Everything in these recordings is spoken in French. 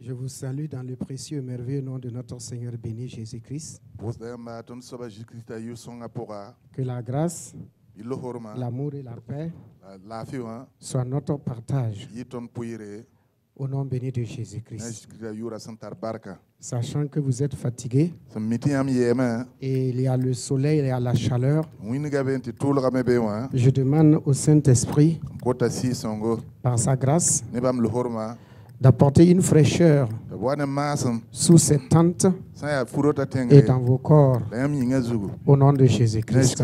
Je vous salue dans le précieux et merveilleux nom de notre Seigneur béni Jésus-Christ. Que la grâce, l'amour et la paix soient notre partage au nom béni de Jésus-Christ. Sachant que vous êtes fatigués et il y a le soleil, il y a la chaleur, je demande au Saint-Esprit, par sa grâce, d'apporter une fraîcheur sous cette tente et dans vos corps au nom de Jésus-Christ.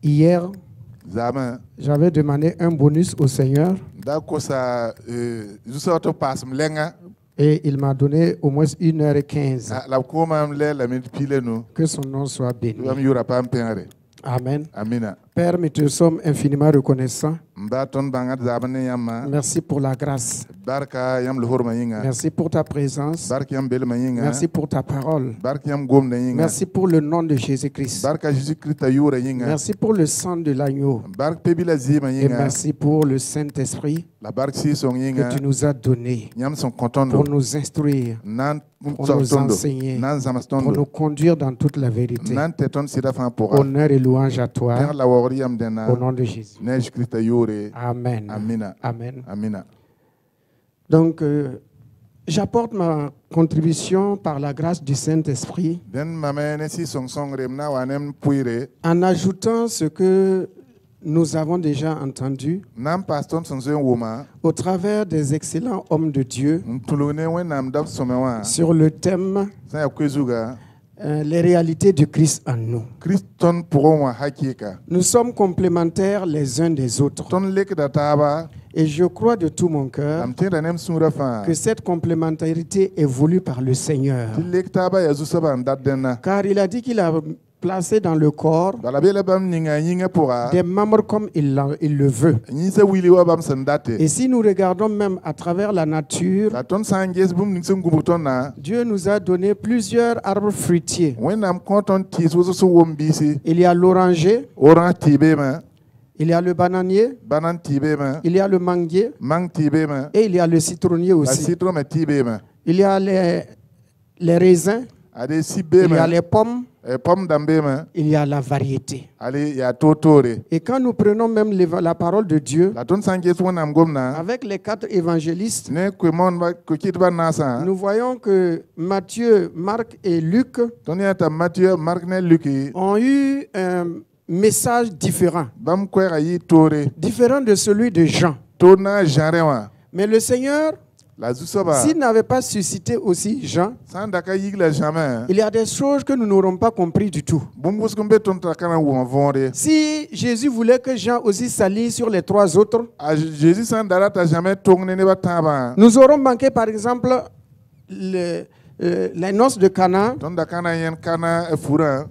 Hier, j'avais demandé un bonus au Seigneur et il m'a donné au moins 1h15. Que son nom soit béni. Amen. Père, nous te sommes infiniment reconnaissants. Merci pour la grâce. Merci pour ta présence. Merci pour ta parole. Merci pour le nom de Jésus-Christ. Merci pour le sang de l'agneau. Et merci pour le Saint-Esprit que tu nous as donné pour nous instruire, pour nous enseigner, pour nous conduire dans toute la vérité. Honneur et louange à toi. Au nom de Jésus. Amen. Amen. Donc, j'apporte ma contribution par la grâce du Saint-Esprit en ajoutant ce que nous avons déjà entendu au travers des excellents hommes de Dieu sur le thème les réalités du Christ en nous. Nous sommes complémentaires les uns des autres. Et je crois de tout mon cœur que cette complémentarité est voulue par le Seigneur. Car il a dit qu'il a placé dans le corps des membres comme il le veut. Et si nous regardons même à travers la nature, Dieu nous a donné plusieurs arbres fruitiers. Il y a l'oranger, il y a le bananier, il y a le manguier et il y a le citronnier aussi. Il y a les raisins, il y a les pommes, il y a la variété. Et quand nous prenons même la parole de Dieu, avec les 4 évangélistes, nous voyons que Matthieu, Marc et Luc ont eu un message différent, différent de celui de Jean. Mais le Seigneur, s'il n'avait pas suscité aussi Jean, il y a des choses que nous n'aurons pas compris du tout. Si Jésus voulait que Jean aussi s'allie sur les 3 autres, nous aurons manqué par exemple les noces de Cana.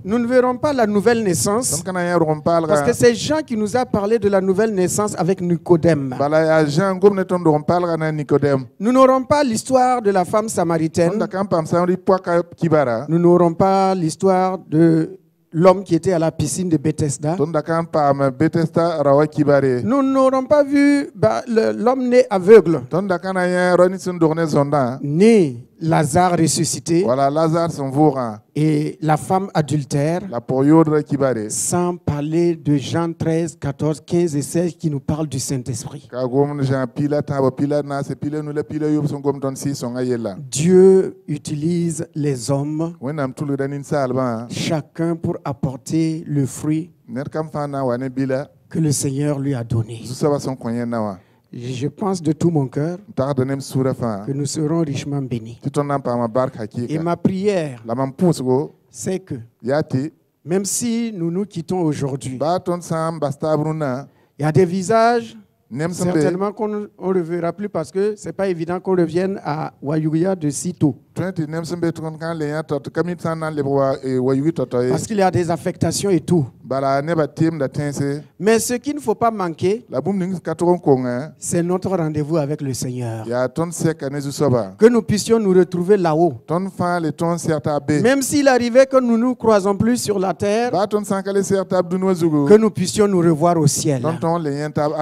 Nous ne verrons pas la nouvelle naissance parce que c'est Jean qui nous a parlé de la nouvelle naissance avec Nicodème. Nous n'aurons pas l'histoire de la femme samaritaine. Nous n'aurons pas l'histoire de l'homme qui était à la piscine de Bethesda. Nous n'aurons pas vu l'homme né aveugle, ni Lazare ressuscité, et la femme adultère, sans parler de Jean 13, 14, 15 et 16 qui nous parlent du Saint-Esprit. Dieu utilise les hommes, chacun pour apporter le fruit que le Seigneur lui a donné. Je pense de tout mon cœur que nous serons richement bénis. Et ma prière, c'est que même si nous nous quittons aujourd'hui, il y a des visages certainement qu'on ne reverra plus parce que ce n'est pas évident qu'on revienne à Wayuya de sitôt. Parce qu'il y a des affectations et tout. Mais ce qu'il ne faut pas manquer, c'est notre rendez-vous avec le Seigneur. Que nous puissions nous retrouver là-haut. Même s'il arrivait que nous ne nous croisons plus sur la terre, que nous puissions nous revoir au ciel.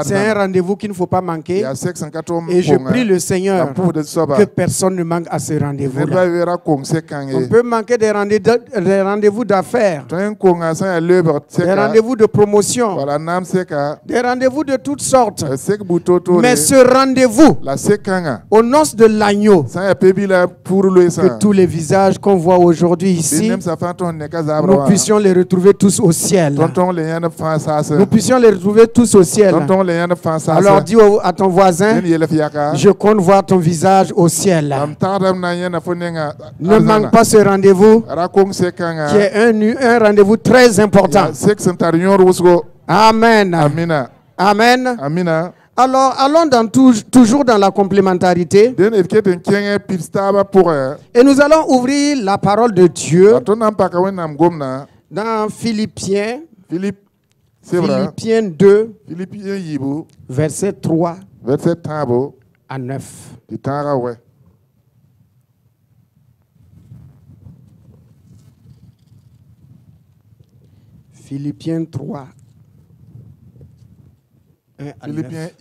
C'est un rendez-vous qu'il ne faut pas manquer. Et je prie le Seigneur que personne ne manque à ce rendez-vous. On peut manquer des rendez-vous d'affaires, des rendez-vous de promotion, des rendez-vous de toutes sortes. Mais ce rendez-vous, aux noces de l'agneau, que tous les visages qu'on voit aujourd'hui ici, nous puissions les retrouver tous au ciel. Nous puissions les retrouver tous au ciel. Alors dis à ton voisin, je compte voir ton visage au ciel. Ne manque pas ce rendez-vous qui est un rendez-vous très important. Amen. Amen. Alors, allons toujours dans la complémentarité. Et nous allons ouvrir la parole de Dieu dans Philippiens 2, verset 3 à 9. Philippiens 3, 1 à 9.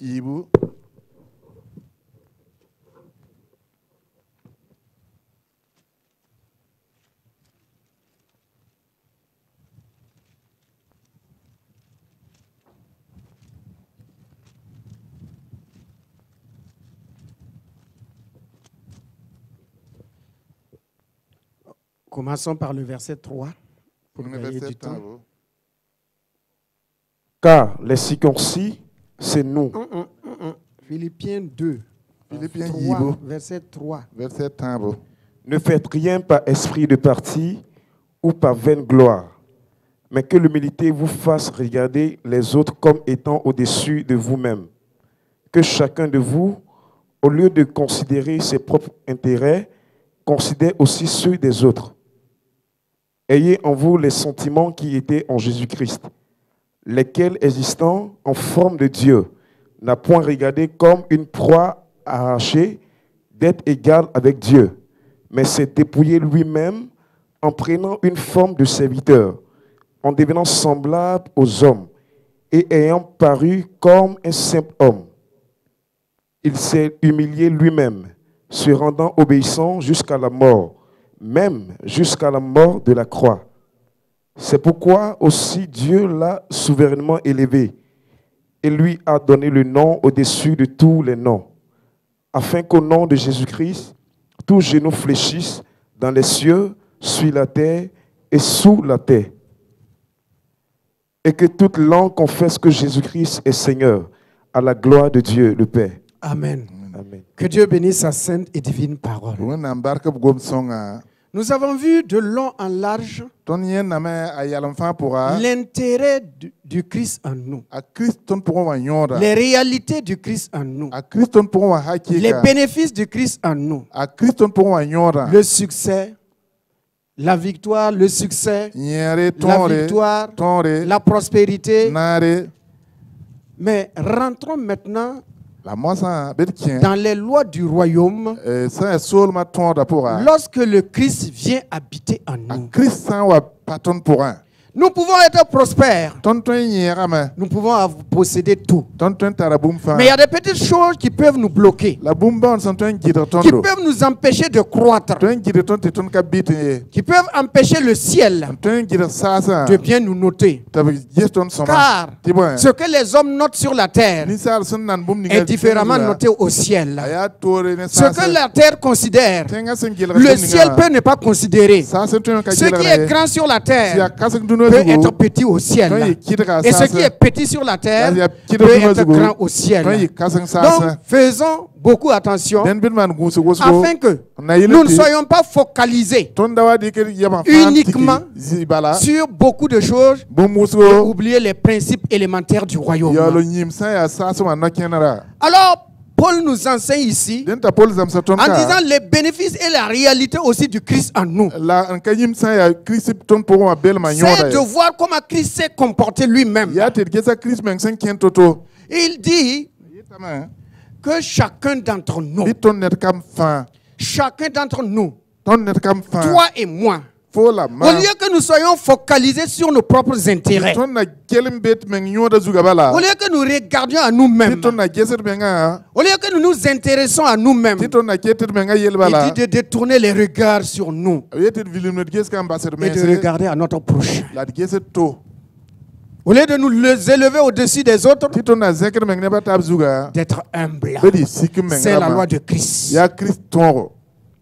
Commençons par le verset 3 pour gagner du temps. Car les circoncis, c'est nous. Philippiens 2, 3, verset 3. Ne faites rien par esprit de parti ou par vaine gloire, mais que l'humilité vous fasse regarder les autres comme étant au-dessus de vous-même. Que chacun de vous, au lieu de considérer ses propres intérêts, considère aussi ceux des autres. Ayez en vous les sentiments qui étaient en Jésus-Christ, lesquels, existant en forme de Dieu, n'a point regardé comme une proie arrachée d'être égal avec Dieu, mais s'est dépouillé lui-même en prenant une forme de serviteur, en devenant semblable aux hommes et ayant paru comme un simple homme. Il s'est humilié lui-même, se rendant obéissant jusqu'à la mort, même jusqu'à la mort de la croix. C'est pourquoi aussi Dieu l'a souverainement élevé et lui a donné le nom au-dessus de tous les noms, afin qu'au nom de Jésus-Christ, tous genoux fléchissent dans les cieux, sur la terre et sous la terre, et que toute langue confesse que Jésus-Christ est Seigneur, à la gloire de Dieu le Père. Amen. Amen. Que Dieu bénisse sa sainte et divine parole. Nous avons vu de long en large l'intérêt du Christ en nous, les réalités du Christ en nous, les bénéfices du Christ en nous, le succès, la victoire, le succès, la victoire, la prospérité. Mais rentrons maintenant dans les lois du royaume, lorsque le Christ vient habiter en nous. Nous pouvons être prospères. Nous pouvons posséder tout. Mais il y a des petites choses qui peuvent nous bloquer, qui peuvent nous empêcher de croître, qui peuvent empêcher le ciel de bien nous noter. Car ce que les hommes notent sur la terre est différemment noté au ciel. Ce que la terre considère, le ciel peut ne pas considérer. Ce qui est grand sur la terre peut être petit au ciel. Et ce qui est petit sur la terre peut être grand au ciel. Donc, faisons beaucoup attention afin que nous ne soyons pas focalisés uniquement sur beaucoup de choses et oublier les principes élémentaires du royaume. Alors, Paul nous enseigne ici en disant les bénéfices et la réalité aussi du Christ en nous. C'est de voir comment Christ s'est comporté lui-même. Il dit que chacun d'entre nous, toi et moi, au lieu que nous soyons focalisés sur nos propres intérêts, au lieu que nous regardions à nous-mêmes, au lieu que nous nous intéressons à nous-mêmes, il dit de détourner les regards sur nous et de regarder à notre prochain. Au lieu de nous élever au-dessus des autres, d'être humble. C'est la loi de Christ.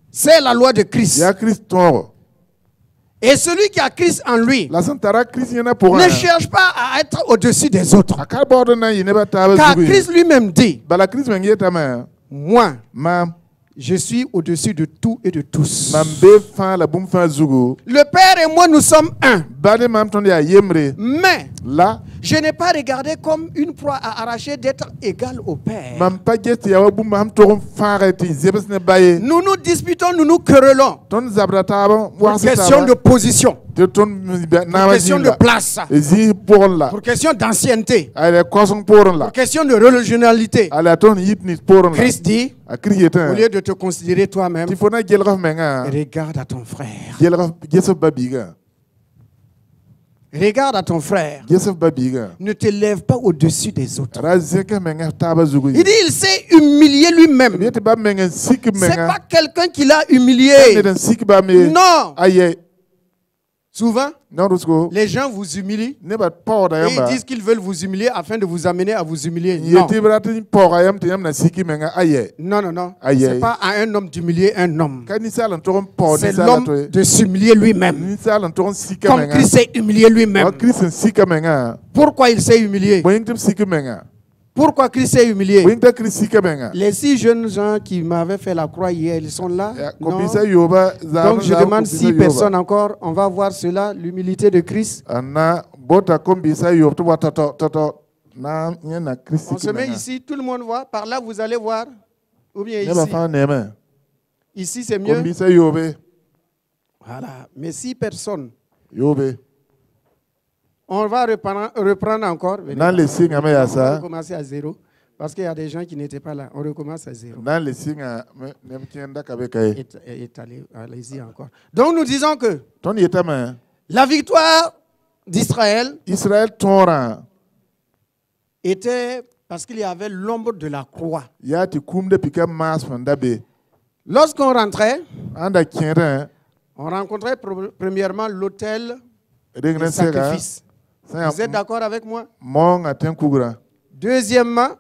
C'est la loi de Christ. Et celui qui a Christ en lui ne cherche pas à être au-dessus des autres. Car Christ lui-même dit, moi, je suis au-dessus de tout et de tous. Le Père et moi, nous sommes un. Mais je n'ai pas regardé comme une proie à arracher d'être égal au Père. Nous nous disputons, nous nous querellons. Pour question de position. Pour question de place. Pour question d'ancienneté. Pour question de religionnalité. Christ dit, au lieu de te considérer toi-même, regarde à ton frère. Regarde à ton frère. Ne te lève pas au-dessus des autres. Il dit, il s'est humilié lui-même. C'est pas quelqu'un qui l'a humilié. Non. Souvent, les gens vous humilient et ils disent qu'ils veulent vous humilier afin de vous amener à vous humilier. Non. Non, non, non. Ce n'est pas à un homme d'humilier un homme. C'est l'homme de s'humilier lui-même. Comme Christ s'est humilié lui-même. Pourquoi il s'est humilié? Pourquoi Christ s'est humilié? Les 6 jeunes gens qui m'avaient fait la croix hier, ils sont là? Non. Donc je demande 6 personnes encore. On va voir cela, l'humilité de Christ. On se met ici, tout le monde voit. Par là, vous allez voir. Ou bien ici. Ici, c'est mieux. Voilà. Mais 6 personnes. On va reprendre encore. On va recommencer à 0. Parce qu'il y a des gens qui n'étaient pas là. On recommence à 0. Allez-y encore. Donc nous disons que la victoire d'Israël était parce qu'il y avait l'ombre de la croix. Lorsqu'on rentrait, on rencontrait premièrement l'autel des sacrifices. Vous êtes d'accord avec moi? Deuxièmement,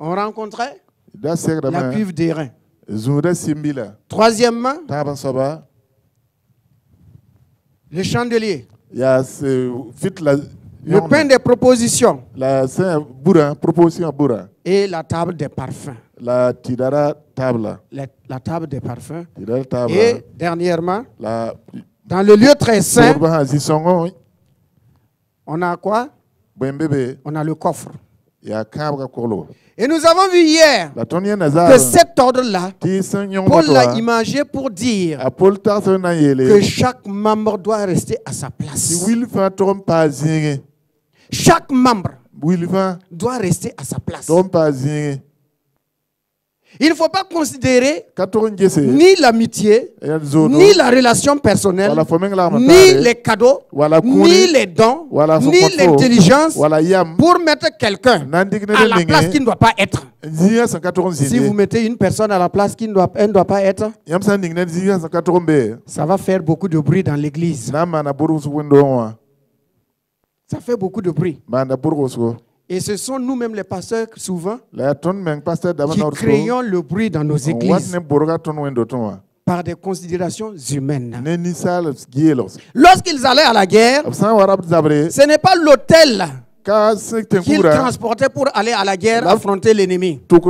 on rencontrait la cuve d'airain. Troisièmement, le chandelier. Le pain des propositions. Et la table des parfums. La table des parfums. Et dernièrement, dans le lieu très saint, on a quoi? On a le coffre. Et nous avons vu hier que cet ordre-là, Paul l'a imagé pour dire que chaque membre doit rester à sa place. Chaque membre doit rester à sa place. Il ne faut pas considérer ni l'amitié, ni la relation personnelle, ni les cadeaux, ni les dons, ni l'intelligence pour mettre quelqu'un à la place qui ne doit pas être. Si vous mettez une personne à la place qui ne doit pas être, ça va faire beaucoup de bruit dans l'église. Ça fait beaucoup de bruit. Et ce sont nous-mêmes les pasteurs souvent qui créons le bruit dans nos églises par des considérations humaines. Lorsqu'ils allaient à la guerre, ce n'est pas l'autel qu'ils transportaient pour aller à la guerre affronter l'ennemi. C'est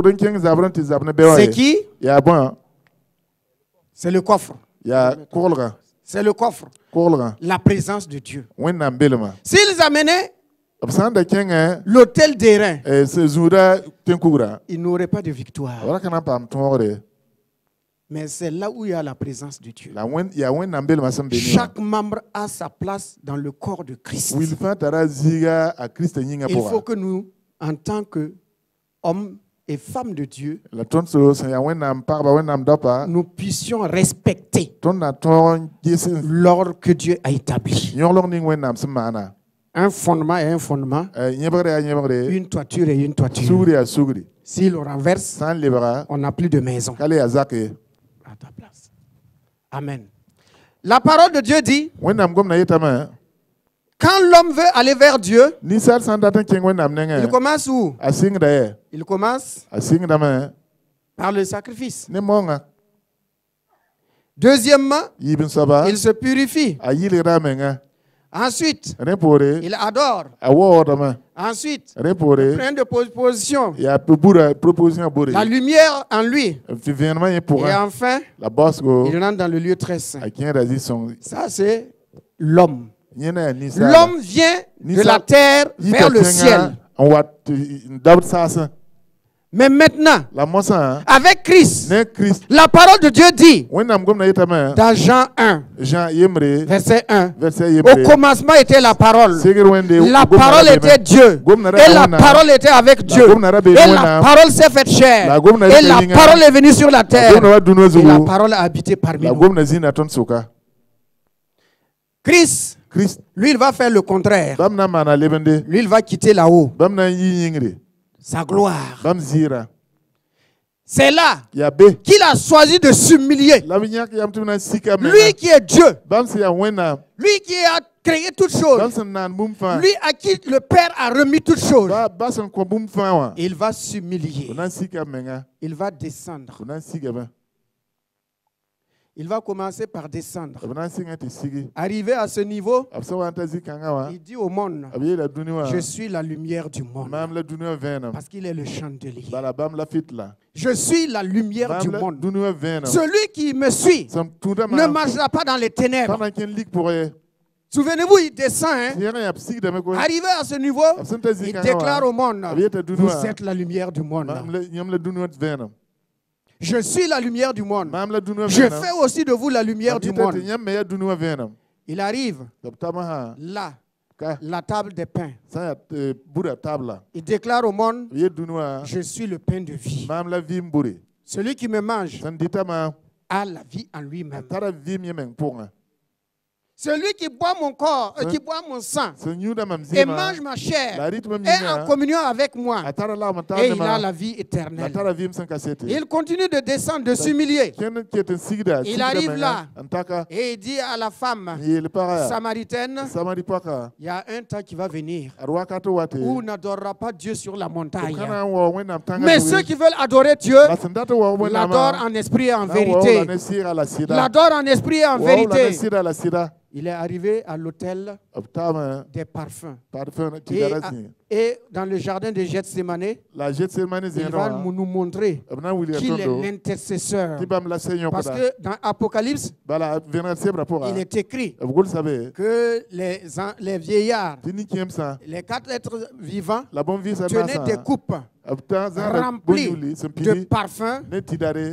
qui? C'est le coffre. C'est le coffre. La présence de Dieu. S'ils amenaient l'autel d'airain, il n'aurait pas de victoire. Mais c'est là où il y a la présence de Dieu. Chaque membre a sa place dans le corps de Christ. Il faut que nous, en tant qu'hommes et femmes de Dieu, nous puissions respecter l'ordre que Dieu a établi. Un fondement et un fondement, une toiture et une toiture. S'il le renverse, on n'a plus de maison. À ta place. Amen. La parole de Dieu dit, quand l'homme veut aller vers Dieu, il commence où? Il commence par le sacrifice. Deuxièmement, il se purifie. Ensuite, il adore. Ensuite, il prend de position. La lumière en lui. Et enfin, il rentre dans le lieu très saint. Ça, c'est l'homme. L'homme vient de la terre vers le ciel. Mais maintenant, avec Christ, la parole de Dieu dit, dans Jean 1, verset 1, au commencement était la parole. La parole était Dieu. Et la parole était avec Dieu. Et la parole s'est faite chair. Et la parole est venue sur la terre. Et la parole a habité parmi nous. Christ, lui, il va faire le contraire. Lui, il va quitter là-haut sa gloire. C'est là qu'il a choisi de s'humilier. Lui qui est Dieu. Lui qui a créé toutes choses. Lui à qui le Père a remis toutes choses. Il va s'humilier. Il va descendre. Il va commencer par descendre. Arrivé à ce niveau, il dit au monde, je suis la lumière du monde. Parce qu'il est le chandelier. Je suis la lumière du monde. Celui qui me suit ne marchera pas dans les ténèbres. Souvenez-vous, il descend. Arrivé à ce niveau, il déclare au monde, vous êtes la lumière du monde. Je suis la lumière du monde. Je fais aussi de vous la lumière du monde. Il arrive là, la table des pains. Il déclare au monde, je suis le pain de vie. Celui qui me mange a la vie en lui-même. Celui qui boit mon corps, qui boit mon sang et mange ma chair est en communion avec moi et il a la vie éternelle. Il continue de descendre, de s'humilier. Il arrive là et il dit à la femme samaritaine, il y a un temps qui va venir où on n'adorera pas Dieu sur la montagne. Mais ceux qui veulent adorer Dieu l'adorent en esprit et en vérité. L'adorent en esprit et en vérité. Il est arrivé à l'autel des parfums. Et dans le jardin de Gethsémane, il va nous montrer qu'il est l'intercesseur. Parce que dans Apocalypse, il est écrit que les vieillards, les 4 êtres vivants, tenaient des coupes rempli de parfum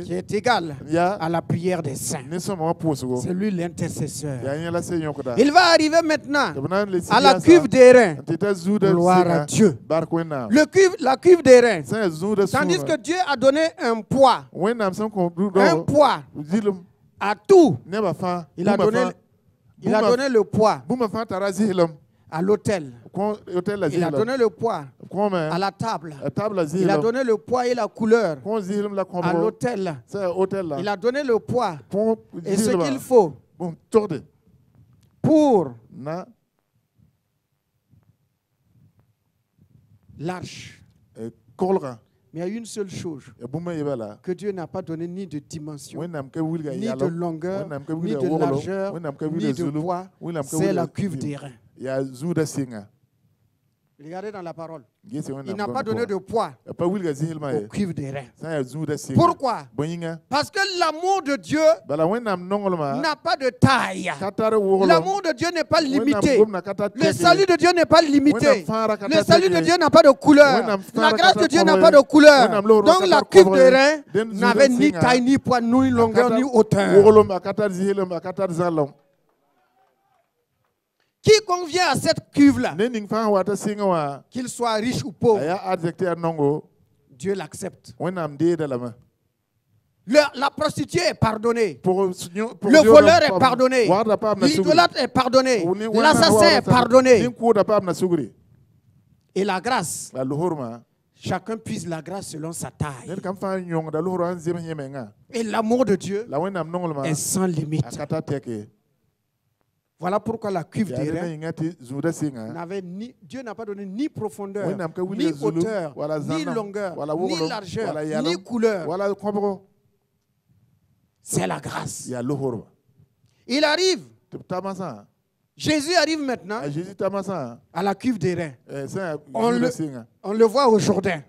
qui est égal à la prière des saints. C'est lui l'intercesseur. Il va arriver maintenant à la cuve d'airain. Gloire à Dieu. La cuve d'airain. Tandis que Dieu a donné un poids à tout. Il a donné le poids à l'autel. Il a donné le poids à la table. Il a donné le poids et la couleur à l'autel. Il a donné le poids et ce qu'il faut pour l'arche. Mais il y a une seule chose que Dieu n'a pas donné ni de dimension, ni de longueur, ni de largeur, ni de poids. C'est la cuve d'airain. Regardez dans la parole. Il n'a pas donné de poids au cuivre des reins. Pourquoi? Parce que l'amour de Dieu n'a pas de taille. L'amour de Dieu n'est pas limité. Le salut de Dieu n'est pas limité. Le salut de Dieu n'a pas de couleur. La grâce de Dieu n'a pas de couleur. Donc la cuve des reins n'avait ni taille, ni poids, ni longueur, ni hauteur. Qui convient à cette cuve-là, qu'il soit riche ou pauvre, Dieu l'accepte. La prostituée est pardonnée. Le voleur est pardonné. L'idolâtre est pardonné. L'assassin est pardonné. Et la grâce, chacun puise la grâce selon sa taille. Et l'amour de Dieu est sans limite. Voilà pourquoi la cuve des reins n'avait ni, Dieu n'a pas donné ni profondeur, ni hauteur, ni longueur, ni largeur, ni couleur. C'est la grâce. Il arrive. Jésus arrive maintenant à la cuve des reins. On le voit au Jourdain.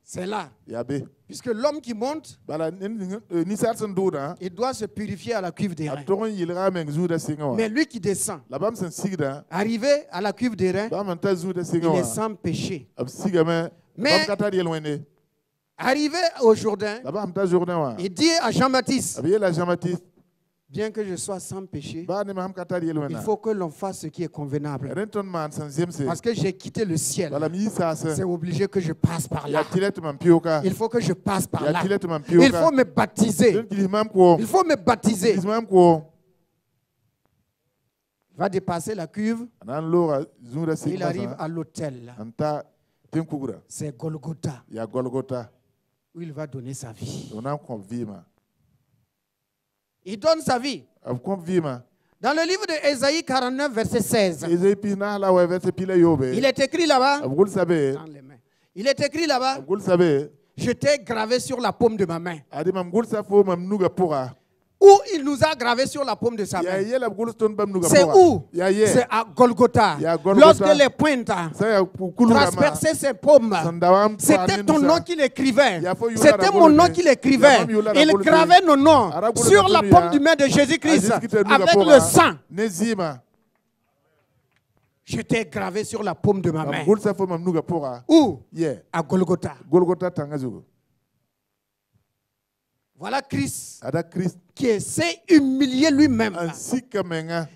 C'est là. Puisque l'homme qui monte, il doit se purifier à la cuve des reins. Mais lui qui descend, arrivé à la cuve des reins, il est sans péché. Mais arrivé au Jourdain, il dit à Jean-Baptiste, bien que je sois sans péché, il faut que l'on fasse ce qui est convenable. Parce que j'ai quitté le ciel. C'est obligé que je passe par là. Il faut que je passe par là. Il faut me baptiser. Il faut me baptiser. Il va dépasser la cuve. Il arrive à l'autel. C'est Golgotha. Où il va donner sa vie. Il donne sa vie. Dans le livre de Ésaïe 49, verset 16, il est écrit là-bas, il est écrit là-bas, je t'ai gravé sur la paume de ma main. Où il nous a gravé sur la paume de sa main. C'est où? C'est à Golgotha. Lorsque les pointes transperçaient ses paumes, c'était ton nom qu'il écrivait. C'était mon nom qu'il écrivait. Il gravait nos noms sur la paume du main de Jésus-Christ avec le sang. Je t'ai gravé sur la paume de ma main. Où? À Golgotha. Voilà Christ qui s'est humilié lui-même.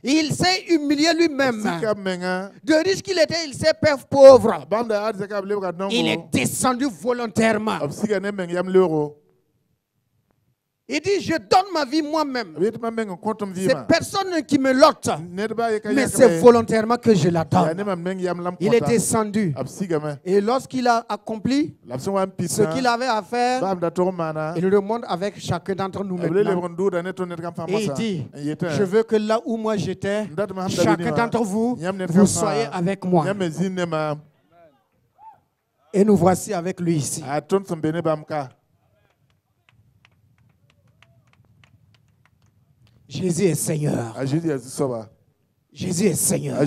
Il s'est humilié lui-même. De riche qu'il était, il s'est fait pauvre. Il est descendu volontairement. Il dit, je donne ma vie moi-même. C'est personne qui me lote. Mais c'est volontairement que je la donne. Il est descendu. Et lorsqu'il a accompli ce qu'il avait à faire, il remonte avec chacun d'entre nous maintenant. Et il dit, je veux que là où moi j'étais, chacun d'entre vous, vous soyez avec moi. Et nous voici avec lui ici. Jésus est Seigneur. Jésus est Seigneur.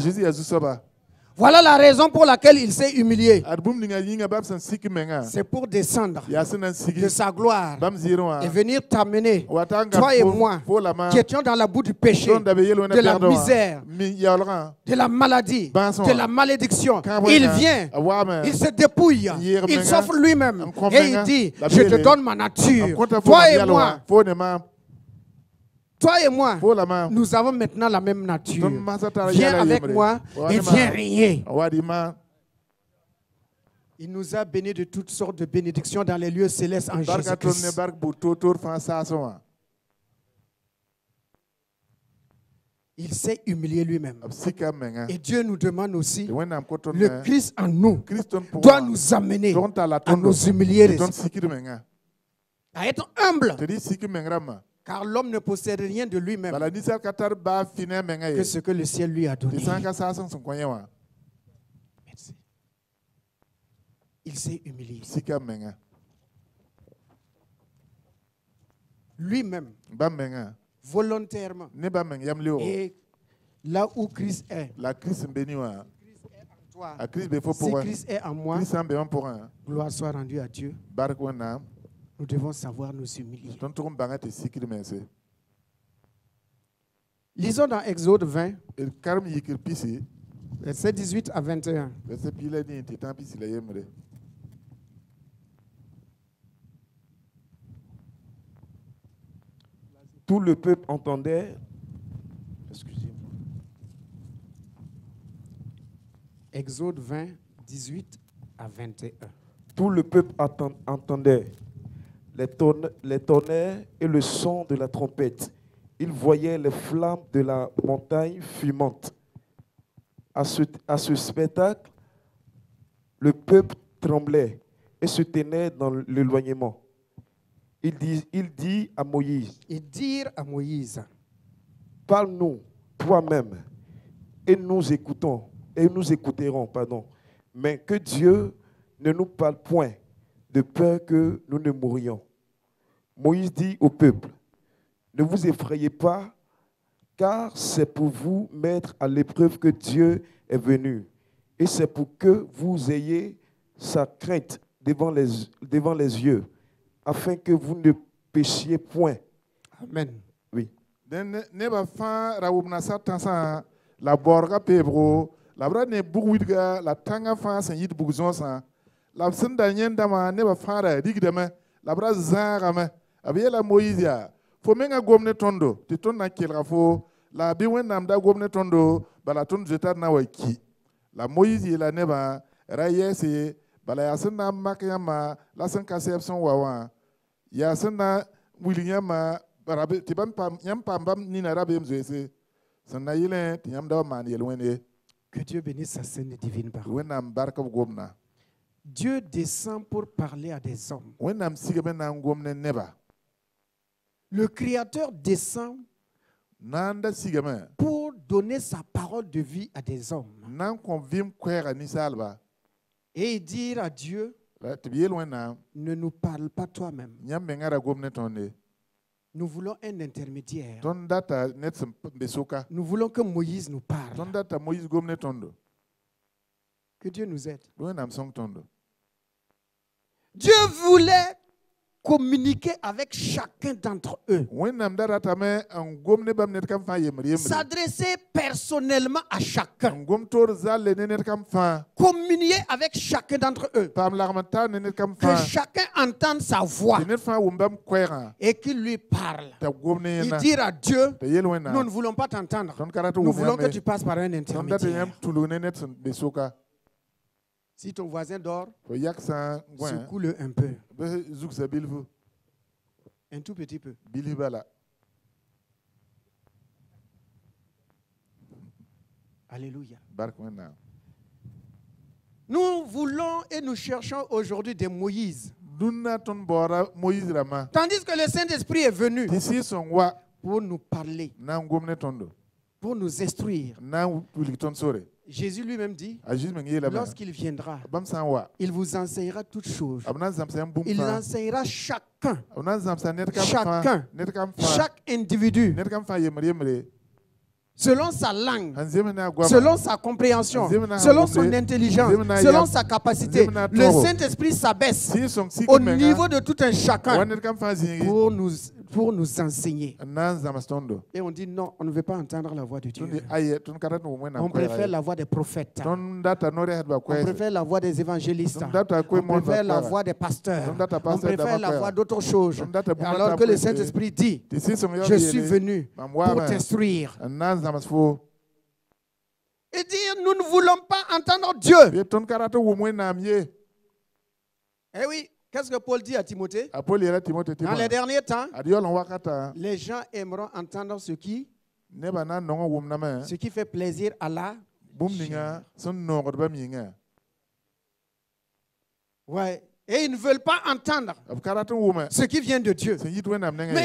Voilà la raison pour laquelle il s'est humilié. C'est pour descendre de sa gloire et venir t'amener, toi et moi, qui étions dans la boue du péché, de la misère, de la maladie, de la malédiction. Il vient, il se dépouille, il s'offre lui-même et il dit, je te donne ma nature. Toi et moi, nous avons maintenant la même nature. Viens avec moi et viens régner. Il nous a bénis de toutes sortes de bénédictions dans les lieux célestes en Jésus-Christ. Il s'est humilié lui-même. Et Dieu nous demande aussi, le Christ en nous doit nous amener à nous humilier, à être humble. Car l'homme ne possède rien de lui-même que ce que le ciel lui a donné. Merci. Il s'est humilié. Lui-même, volontairement. Et là où Christ est toi. Si Christ est en moi, gloire soit rendue à Dieu. Nous devons savoir nous humilier. Lisons dans Exode 20, versets 18 à 21. Tout le peuple entendait. Excusez-moi. Exode 20, 18 à 21. Tout le peuple entendait les tonnerres et le son de la trompette. Il voyait les flammes de la montagne fumante. À ce spectacle, le peuple tremblait et se tenait dans l'éloignement. Il dit à Moïse, parle-nous toi-même et nous écouterons, mais que Dieu ne nous parle point de peur que nous ne mourions. Moïse dit au peuple, ne vous effrayez pas, car c'est pour vous mettre à l'épreuve que Dieu est venu, et c'est pour que vous ayez sa crainte devant les yeux, afin que vous ne péchiez point. Amen. Oui. La borga pebro, la bra ne buguidga, la tanga fa san yit bugzonsa, la senda nyendama ne ba fara digdama, la bra zagama, abiye la Moïse, fo menga gomne tondo, ti ton na kelra fo, la bi wennam da gomne tondo, bala ton jeta na waki. La Moïse la neba, rayese, bala yasena makyama, la sen kasepson wawa, yasena williama, barabe, tiban pam, yam pambam nina rabe mzwese. Que Dieu bénisse sa sainte et divine parole. Dieu descend pour parler à des hommes. Le Créateur descend pour donner sa parole de vie à des hommes. Et dire à Dieu, ne nous parle pas toi-même. Nous voulons un intermédiaire. Nous voulons que Moïse nous parle. Que Dieu nous aide. Dieu voulait communiquer avec chacun d'entre eux. S'adresser personnellement à chacun. Communier avec chacun d'entre eux. Que chacun entende sa voix et qu'il lui parle. Il dit à Dieu, nous ne voulons pas t'entendre. Nous voulons que tu passes par un intermédiaire. Si ton voisin dort, secoue-le un peu. Un tout petit peu. Alléluia. Nous voulons et nous cherchons aujourd'hui des Moïse. Tandis que le Saint-Esprit est venu pour nous parler, pour nous instruire. Jésus lui-même dit, lorsqu'il viendra, il vous enseignera toutes choses. Il enseignera chacun, chaque individu, selon sa langue, selon sa compréhension, selon son intelligence, selon sa capacité. Le Saint-Esprit s'abaisse au niveau de tout un chacun pour nous enseigner. Et on dit non, on ne veut pas entendre la voix de Dieu. On préfère la voix des prophètes. On préfère la voix des évangélistes. On préfère la voix des pasteurs. On préfère la voix d'autres choses. Alors que le Saint-Esprit dit, je suis venu pour t'instruire. Et dire, nous ne voulons pas entendre Dieu. Eh oui. Qu'est-ce que Paul dit à Timothée? Dans les derniers temps, les gens aimeront entendre ce qui fait plaisir à la chair. Ouais. Et ils ne veulent pas entendre ce qui vient de Dieu. Mais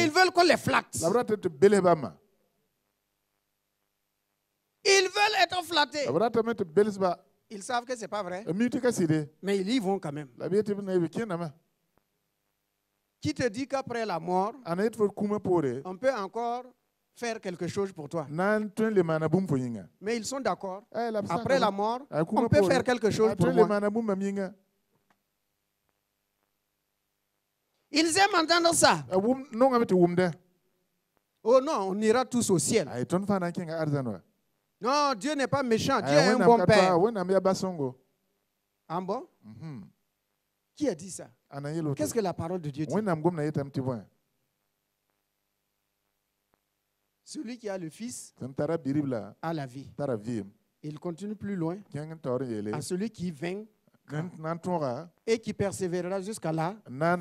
ils veulent qu'on les flatte. Ils veulent être flattés. Ils savent que ce n'est pas vrai. Mais ils y vont quand même. Qui te dit qu'après la mort, on peut encore faire quelque chose pour toi. Mais ils sont d'accord. Après la mort, on peut faire quelque chose pour moi. Ils aiment entendre ça. Oh non, on ira tous au ciel. Non, Dieu n'est pas méchant. Dieu est un bon père. Ah bon? Qui a dit ça? Qu'est-ce que la parole de Dieu dit? Celui qui a le Fils a la vie. Il continue plus loin à celui qui vainc et qui persévérera jusqu'à la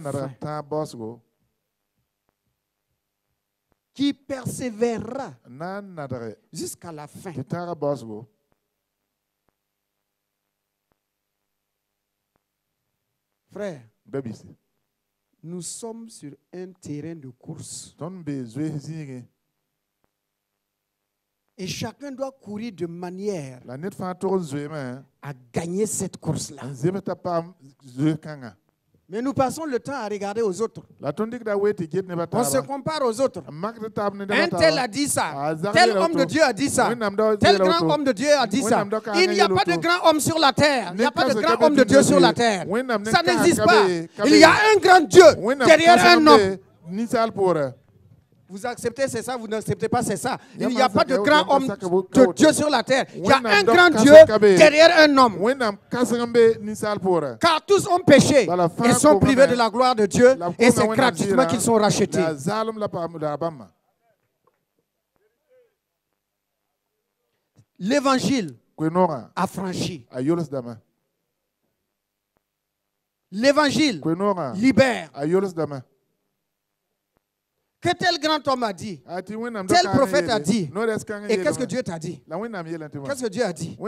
fin. Qui persévérera jusqu'à la fin. Frère, nous sommes sur un terrain de course. Et chacun doit courir de manière à gagner cette course-là. Mais nous passons le temps à regarder aux autres. On se compare aux autres. Un tel a dit ça. Tel homme de Dieu a dit ça. Tel grand homme de Dieu a dit ça. Il n'y a pas de grand homme sur la terre. Il n'y a pas de grand homme de Dieu sur la terre. Ça n'existe pas. Il y a un grand Dieu derrière un homme. Vous acceptez, c'est ça, vous n'acceptez pas, c'est ça. Il n'y a pas de grand homme de Dieu sur la terre. Il y a un grand Dieu derrière un homme. Car tous ont péché et sont privés de la gloire de Dieu, et c'est gratuitement qu'ils sont rachetés. L'évangile a franchi. L'évangile libère. Que tel grand homme a dit, tel prophète a dit, et qu'est-ce que Dieu t'a dit? Qu'est-ce que Dieu a dit?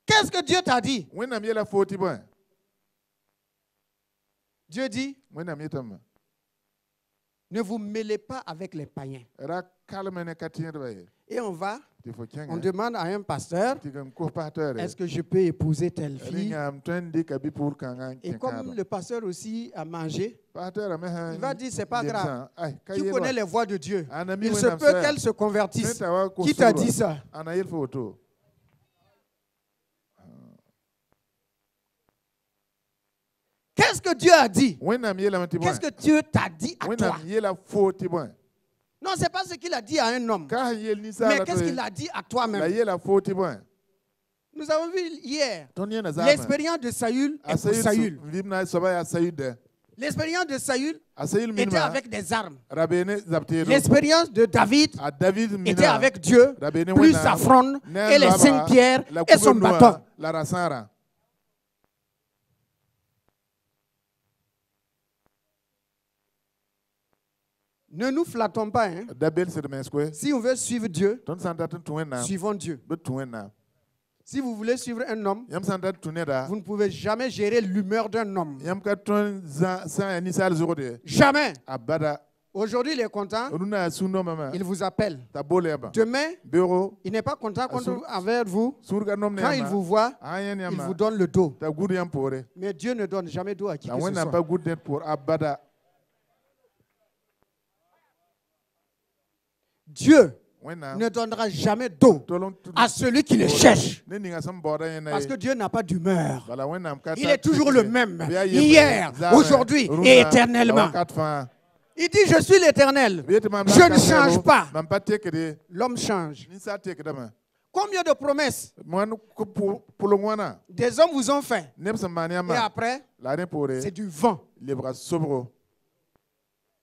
Qu'est-ce que Dieu t'a dit? Dieu dit, ne vous mêlez pas avec les païens. Et on demande à un pasteur, est-ce que je peux épouser telle fille? Et comme le pasteur aussi a mangé, il va dire, c'est pas grave. Tu connais les voies de Dieu. Il se peut qu'elle se convertisse. Qui t'a dit ça? Qu'est-ce que Dieu a dit? Qu'est-ce que Dieu t'a dit à toi? Non, ce n'est pas ce qu'il a dit à un homme. Mais qu'est-ce qu'il a dit à toi-même? Nous avons vu hier l'expérience de Saül et pour Saül. L'expérience de Saül était avec des armes. L'expérience de David était avec Dieu, plus sa fronde et les 5 pierres et son bâton. Ne nous flattons pas. Hein? Si on veut suivre Dieu, suivons Dieu. Si vous voulez suivre un homme, vous ne pouvez jamais gérer l'humeur d'un homme. Jamais. Aujourd'hui, il est content. Il vous appelle. Demain, il n'est pas content envers vous. Quand il vous voit, il vous donne le dos. Mais Dieu ne donne jamais dos à qui que ce soit. Dieu ne donnera jamais d'eau à celui qui le cherche. Parce que Dieu n'a pas d'humeur. Il est toujours le même, hier, aujourd'hui et éternellement. Il dit, je suis l'Éternel. Je ne change pas. L'homme change. Combien de promesses des hommes vous ont fait? Et après, c'est du vent.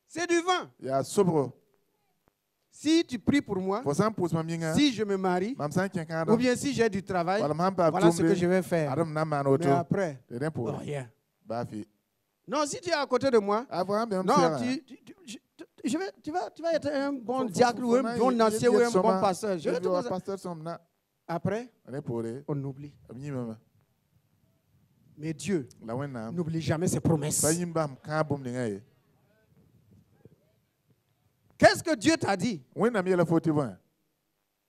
C'est du vent. Si tu pries pour moi, si je me marie, ou bien si j'ai du travail, voilà ce que je vais faire. Mais après, rien. Non, si tu es à côté de moi, non, tu vas être un bon diacre ou un bon ancien ou un bon pasteur. Je vais te après, on oublie. Mais Dieu n'oublie jamais ses promesses. Qu'est-ce que Dieu t'a dit?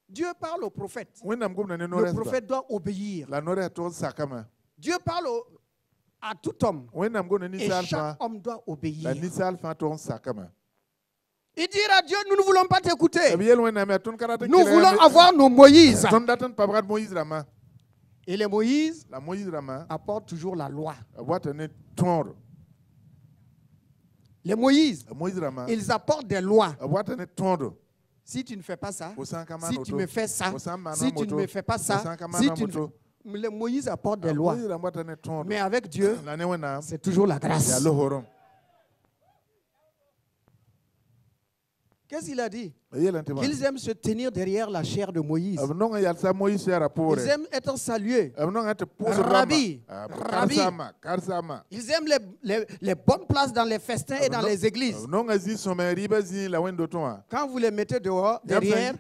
Dieu parle au prophète. Le prophète doit obéir. Dieu parle à tout homme. Et chaque homme doit obéir. Ils dirent à Dieu, nous ne voulons pas t'écouter. Nous voulons avoir nos Moïse. Et les Moïse apportent toujours la loi. Les Moïse, ils apportent des lois. Si tu ne fais pas ça, si tu me fais ça, si tu ne me fais pas ça, si tu ne fais... Les Moïse apportent des lois. Mais avec Dieu, c'est toujours la grâce. Qu'est-ce qu'il a dit? Qu'ils aiment se tenir derrière la chair de Moïse. Ils aiment être salués. Rabbi. Rabbi. Ils aiment les bonnes places dans les festins et dans les églises. Quand vous les mettez dehors, derrière,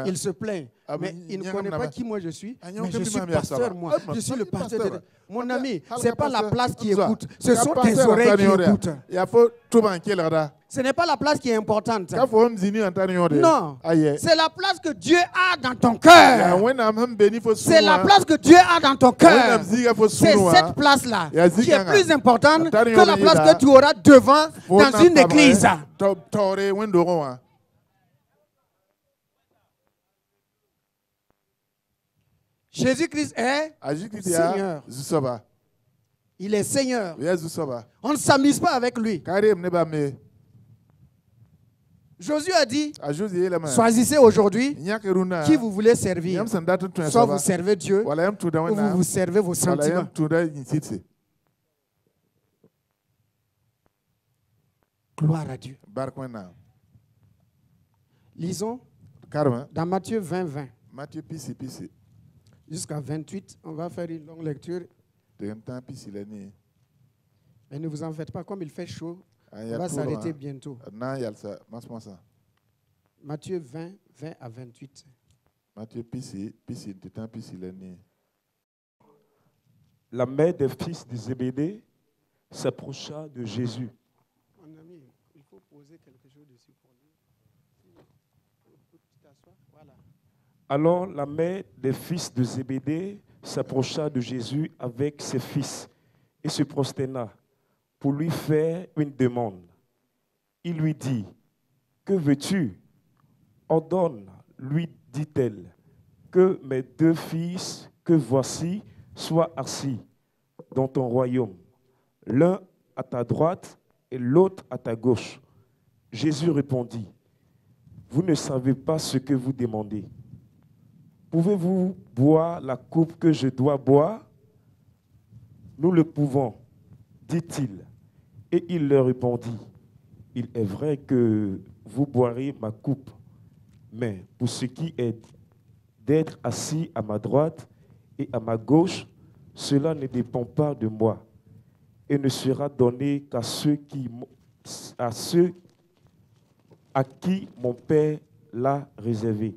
ils se plaignent. Mais ils ne connaissent pas qui moi je suis. Mais je suis pasteur, moi. Je suis le pasteur de... Mon ami, ce n'est pas la place qui écoute. Ce sont tes oreilles qui écoutent. Ce n'est pas la place qui est importante. Non. C'est la place que Dieu a dans ton cœur. C'est la place que Dieu a dans ton cœur. C'est cette place-là qui est plus importante que la place que tu auras devant dans une église. Jésus-Christ est Seigneur. Il est Seigneur. On ne s'amuse pas avec lui. Josué a dit, choisissez aujourd'hui qui vous voulez servir. Soit vous servez Dieu, ou vous servez vos sentiments. Gloire à Dieu. Lisons dans Matthieu 20, 20. Jusqu'à 28, on va faire une longue lecture. Mais ne vous en faites pas, comme il fait chaud, on va s'arrêter bientôt. Matthieu 20, 20 à 28. La mère des fils de Zébédée s'approcha de Jésus. Mon ami, il faut poser quelque chose dessus pour lui. Voilà. Alors la mère des fils de Zébédée s'approcha de Jésus avec ses fils et se prosterna pour lui faire une demande. Il lui dit, « Que veux-tu? Ordonne, lui dit-elle, que mes deux fils que voici soient assis dans ton royaume, l'un à ta droite et l'autre à ta gauche. » Jésus répondit, « Vous ne savez pas ce que vous demandez. Pouvez-vous boire la coupe que je dois boire? Nous le pouvons, dit-il. Et il leur répondit, il est vrai que vous boirez ma coupe, mais pour ce qui est d'être assis à ma droite et à ma gauche, cela ne dépend pas de moi et ne sera donné qu'à ceux à qui mon Père l'a réservé.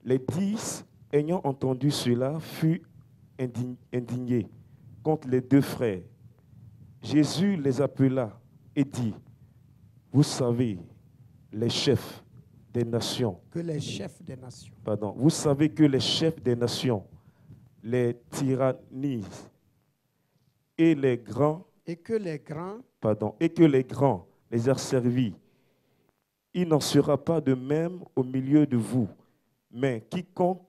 Les 10, ayant entendu cela, furent indignés contre les deux frères. Jésus les appela et dit, « Vous savez, les chefs des nations, vous savez que les chefs des nations les tyrannisent et que les grands les asservissent. Il n'en sera pas de même au milieu de vous, mais quiconque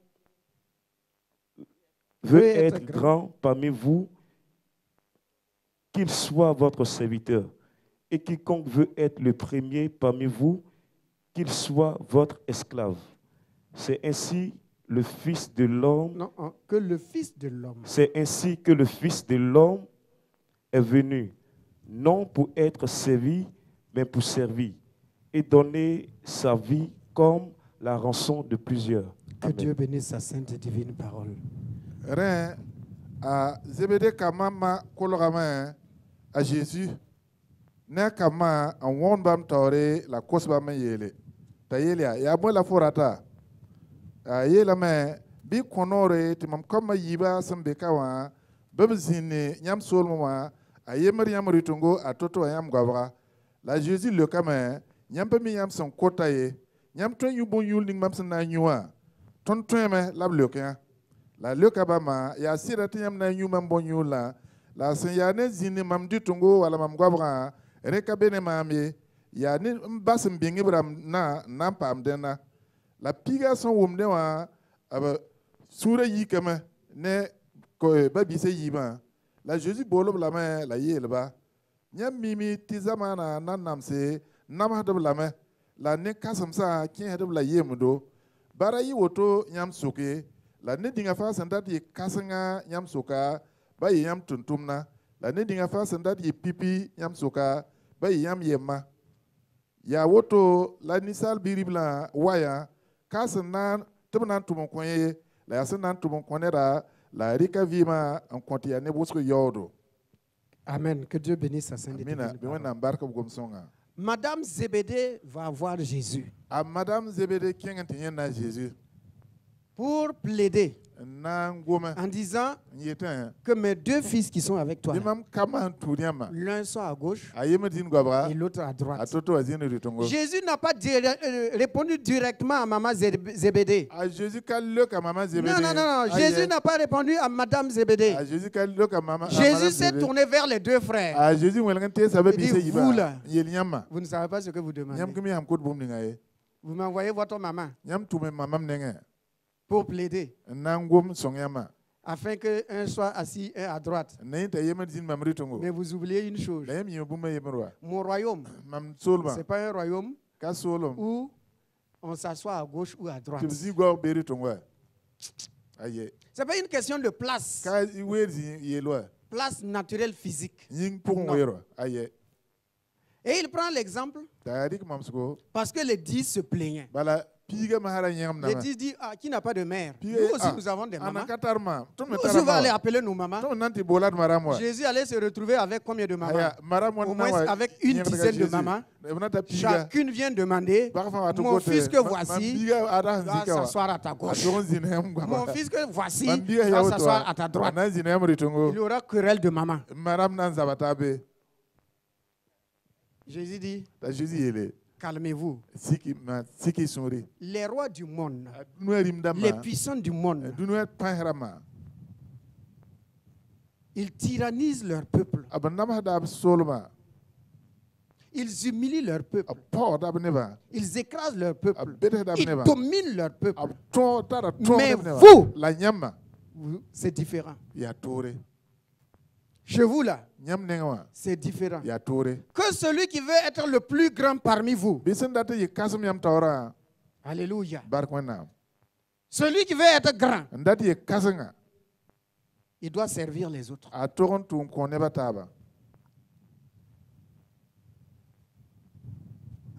veut être grand parmi vous, qu'il soit votre serviteur. Et quiconque veut être le premier parmi vous, qu'il soit votre esclave. C'est ainsi le Fils de l'homme. Que le Fils de l'homme. C'est ainsi que le Fils de l'homme est venu, non pour être servi, mais pour servir et donner sa vie comme la rançon de plusieurs. Que Dieu bénisse sa sainte et divine parole. À Zébédée Kamama Kolorama à Jésus, ne kama en wonbam tore la kosba me yele. Ta yele ya mo la forata. Yele me bi konore timam kama yiba sambe kawa bebzine nyam solmo ayemri yamri tungo atoto yam gavra. La Jésus le kama nyam pe mi yam son kotaye nyam ton yubo yul ning mam sana nyua. Ton me la bloquer. La lekabama ya sirati yam na nyuma mbonyula la senyane zine mam ditungo wala mam gwabra rekabene mamye ya ni basem bingi bram na pam dena la piga son wumde wa aba sura yi kama ne ko ba bi se yiba la Jésus bolo la ma la yelba nyam mimi ti zamana nan namse nam hadab la ma la ne kasam sa kin hadab la yemudo bara yi woto nyam soke la ne dinga fa sandat yi kasanga nyam soka ba yi nyam tuntumna la ne dinga fa sandat yi pipi nyam soka ba yi nyam yema ya woto la nisal biribla waya kasana tubnan tumon koye la yasan tumon konera la rika vima en kontia ne bosko yodo. Amen. Que Dieu bénisse sa sainte. Madame Zébédée va voir Jésus. Madame Zébédée qui est Jésus. Pour plaider en disant que mes deux fils qui sont avec toi, l'un sont à gauche et l'autre à droite. Jésus n'a pas répondu directement à Maman Zébédée. Non, Jésus n'a pas répondu à Madame Zébédée. Jésus s'est tourné vers les deux frères. Il dit, vous là, vous ne savez pas ce que vous demandez. Vous m'envoyez votre maman pour plaider, afin qu'un soit assis, un à droite. Mais vous oubliez une chose. Mon royaume, ce n'est pas un royaume où on s'assoit à gauche ou à droite. Ce n'est pas une question de place. Place naturelle physique. Non. Et il prend l'exemple parce que les 10 se plaignaient. Les 10 disent, qui n'a pas de mère? Nous aussi, nous avons des mamans. Nous aussi, on va aller appeler nos mamans. Jésus allait se retrouver avec combien de mamans? Au moins avec une dizaine de mamans. Chacune vient demander, mon fils que voici doit s'asseoir à ta gauche. Mon fils que voici doit s'asseoir à ta droite. Il y aura querelle de maman. Jésus dit, calmez-vous. Les rois du monde, les puissants du monde, ils tyrannisent leur peuple. Ils humilient leur peuple. Ils écrasent leur peuple. Ils dominent leur peuple. Mais vous, c'est différent. Chez vous là, c'est différent. Que celui qui veut être le plus grand parmi vous, alléluia, celui qui veut être grand, il doit servir les autres. Ah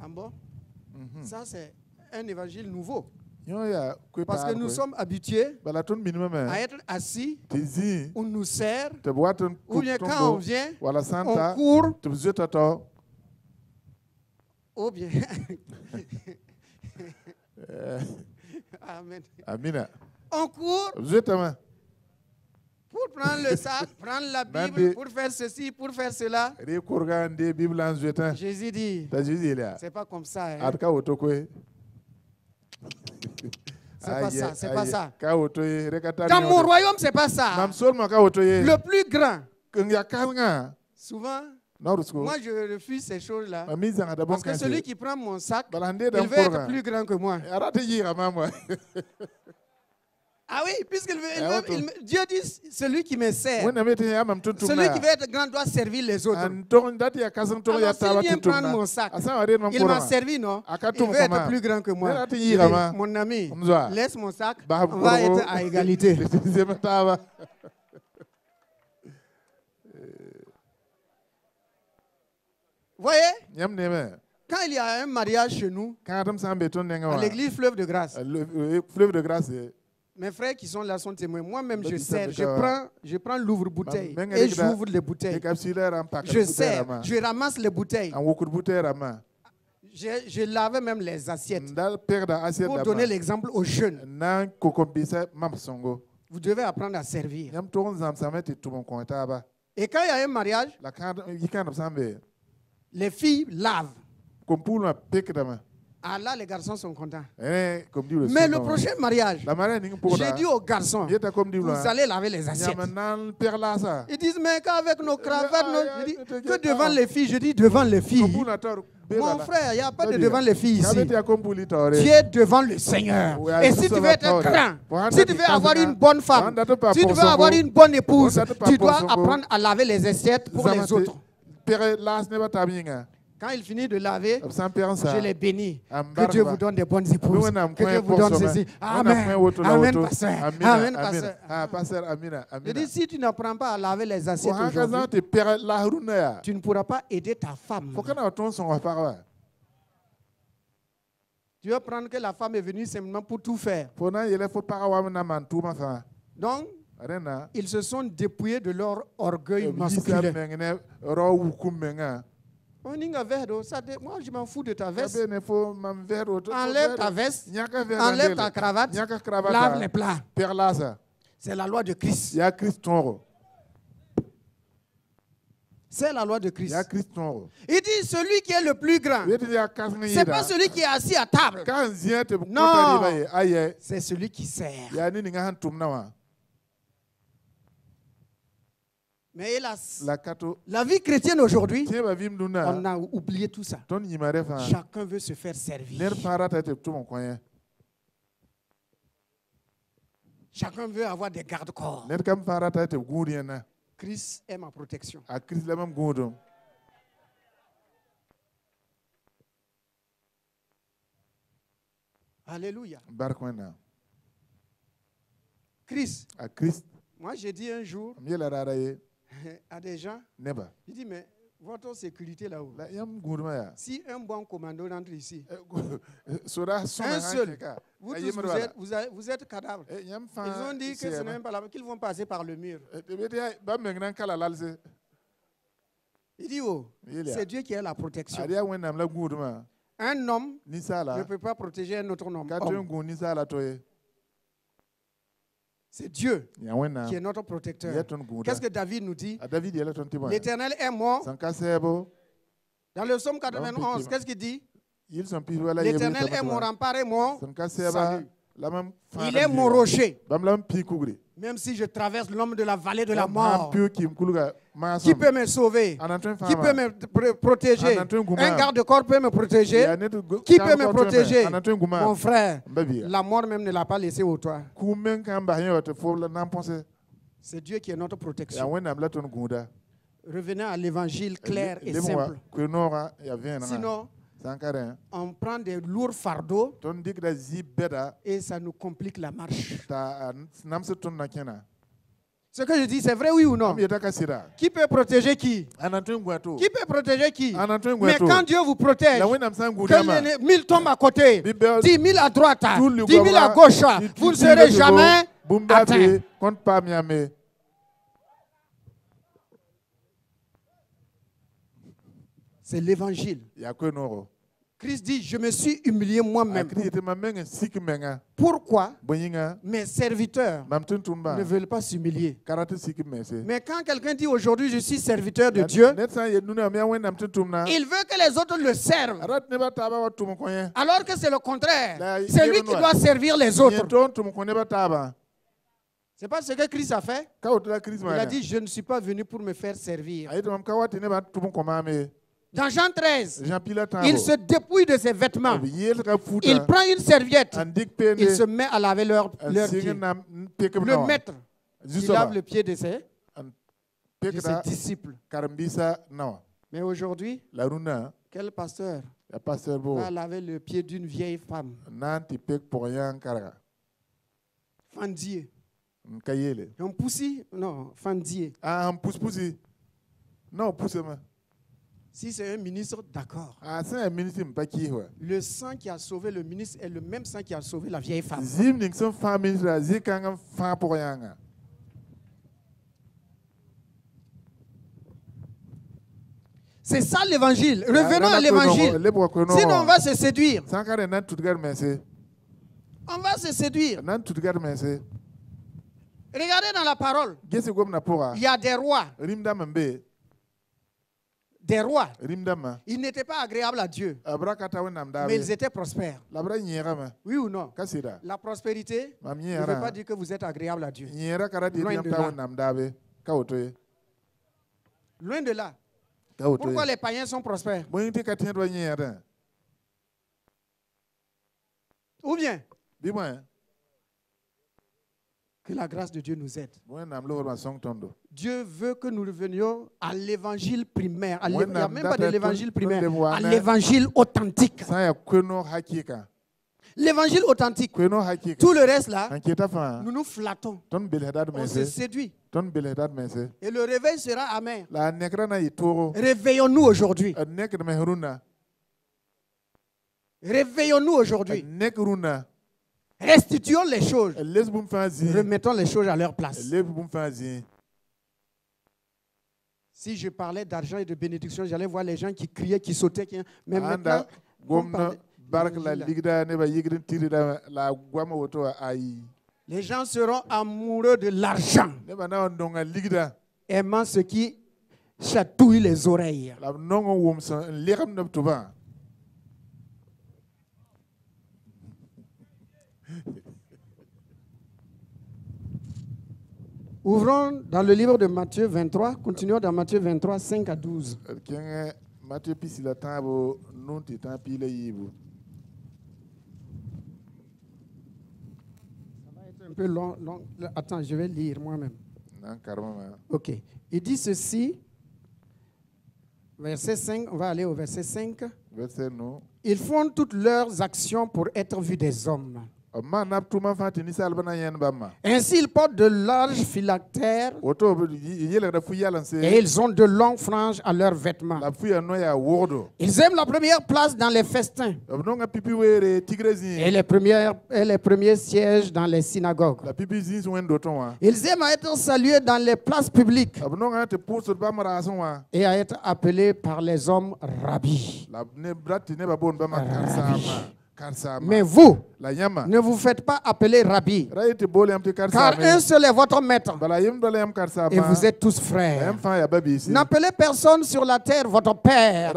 bon? Ça c'est un évangile nouveau. Parce que nous sommes habitués à être assis, on nous sert, ou bien quand on vient, on court, ou bien... Amen. On court pour prendre le sac, prendre la Bible, pour faire ceci, pour faire cela. Jésus dit, c'est pas comme ça. Hein. C'est pas ça, c'est pas ça. Dans mon royaume, c'est pas ça. Le plus grand. Souvent, moi je refuse ces choses-là. Parce que celui qui prend mon sac, il veut être plus grand que moi. Ah oui, puisque Dieu dit celui qui me sert, celui qui veut être grand doit servir les autres. Alors s'il vient prendre mon sac, il m'a servi, non? Il veut être plus grand que moi. Dit, mon ami, laisse mon sac, on va être à égalité. Voyez? Quand il y a un mariage chez nous, à l'église Fleuve de Grâce, mes frères qui sont là sont témoins. Moi-même, je sers. Je prends l'ouvre-bouteille et j'ouvre les bouteilles. Je sers. Je ramasse les bouteilles. Je lavais même les assiettes pour donner l'exemple aux jeunes. Vous devez apprendre à servir. Et quand il y a un mariage, les filles lavent. Ah là, les garçons sont contents. Mais le prochain mariage, j'ai dit aux garçons, vous allez laver les assiettes. Ils disent, mais qu'avec nos cravates, je dis, que devant les filles. Je dis, devant les filles. Mon frère, il n'y a pas de devant les filles ici. Tu es devant le Seigneur. Et si tu veux être grand, si tu veux avoir une bonne femme, si tu veux avoir une bonne épouse, tu dois apprendre à laver les assiettes pour les autres. Quand il finit de laver, je les bénis. Que Dieu vous donne des bonnes épouses. Que Dieu vous donne ceci. Amen. Amen, pasteur. Amen, pasteur. Je dis, si tu n'apprends pas à laver les assiettes aujourd'hui, tu ne pourras pas aider ta femme. Tu veux prendre que la femme est venue simplement pour tout faire. Donc, ils se sont dépouillés de leur orgueil masculin. Moi, je m'en fous de ta veste. Enlève ta veste, enlève ta cravate, lave les plats. C'est la loi de Christ. C'est la loi de Christ. Il dit, celui qui est le plus grand, ce n'est pas celui qui est assis à table. Non, c'est celui qui sert. Mais hélas, la vie chrétienne aujourd'hui, on a oublié tout ça. Chacun veut se faire servir. Chacun veut avoir des garde-corps. Christ est ma protection. Alléluia. Christ. Moi, j'ai dit un jour à des gens, il dit, mais votre sécurité là-haut, si un bon commando rentre ici, un seul, vous tous, vous êtes cadavres. Ils ont dit que ce n'est même pas là, qu'ils vont passer par le mur. Il dit, oh, c'est Dieu qui est la protection. Un homme ne peut pas protéger un autre homme. C'est Dieu qui est notre protecteur. Qu'est-ce que David nous dit? L'Éternel est mort. Dans le psaume 91, qu'est-ce qu'il dit? L'Éternel est mon rempart et mon salut. Il est mon rocher. Même si je traverse l'ombre de la vallée de la mort, qui peut me sauver? Qui peut me protéger? Un garde-corps peut me protéger? Qui peut me protéger? Mon frère, la mort même ne l'a pas laissé au toit. C'est Dieu qui est notre protection. Revenons à l'évangile clair et simple. Sinon, on prend des lourds fardeaux et ça nous complique la marche. Ce que je dis, c'est vrai, oui ou non? Qui peut protéger qui? Qui peut protéger qui? Mais quand Dieu vous protège, que les 1000 tombent à côté, 10 000 à droite, 10 000 à gauche, vous ne serez jamais atteint. C'est l'évangile. Christ dit, je me suis humilié moi-même. Pourquoi mes serviteurs ne veulent pas s'humilier? Mais quand quelqu'un dit aujourd'hui, je suis serviteur de Dieu, il veut que les autres le servent. Alors que c'est le contraire. C'est lui qui doit servir les autres. C'est pas ce que Christ a fait. Il a dit, je ne suis pas venu pour me faire servir. Dans Jean 13, il se dépouille de ses vêtements. Il prend une serviette. Il se met à laver leurs pieds. Le maître, il lave le pied de ses disciples. Mais aujourd'hui, quel pasteur va laver le pied d'une vieille femme? Fandier. Un poussi? Non, fandier. Un pousse-poussi. Non, pousse-moi. Si c'est un ministre, d'accord. Le sang qui a sauvé le ministre est le même sang qui a sauvé la vieille femme. C'est ça l'évangile. Revenons à l'évangile. Sinon on va se séduire. On va se séduire. Regardez dans la parole. Il y a des rois. des rois. Ils n'étaient pas agréables à Dieu, mais ils étaient prospères. Oui ou non? La prospérité ne veut pas dire que vous êtes agréable à Dieu. Loin de là. Loin de là. Pourquoi les païens sont prospères? Ou bien que la grâce de Dieu nous aide. Dieu veut que nous revenions à l'évangile primaire. Il n'y a même pas de l'évangile primaire, à l'évangile authentique. L'évangile authentique. Tout le reste là, nous nous flattons. On se séduit. Et le réveil sera amer. Réveillons-nous aujourd'hui. Réveillons-nous aujourd'hui. Restituons les choses. Remettons les choses à leur place. Si je parlais d'argent et de bénédiction, j'allais voir les gens qui criaient, qui sautaient. Mais maintenant, les gens seront amoureux de l'argent, aimant ce qui chatouille les oreilles. Ouvrons dans le livre de Matthieu 23, continuons dans Matthieu 23, 5 à 12. Ça va être un peu long. Attends, je vais lire moi-même. Ok. Il dit ceci, verset 5, on va aller au verset 5. Ils font toutes leurs actions pour être vus des hommes. Ainsi, ils portent de larges phylactères et ils ont de longues franges à leurs vêtements. Ils aiment la première place dans les festins et les premiers sièges dans les synagogues. Ils aiment à être salués dans les places publiques et à être appelés par les hommes rabbis. Mais vous, ne vous faites pas appeler rabbi, car un seul est votre maître, et vous êtes tous frères. N'appelez personne sur la terre votre père.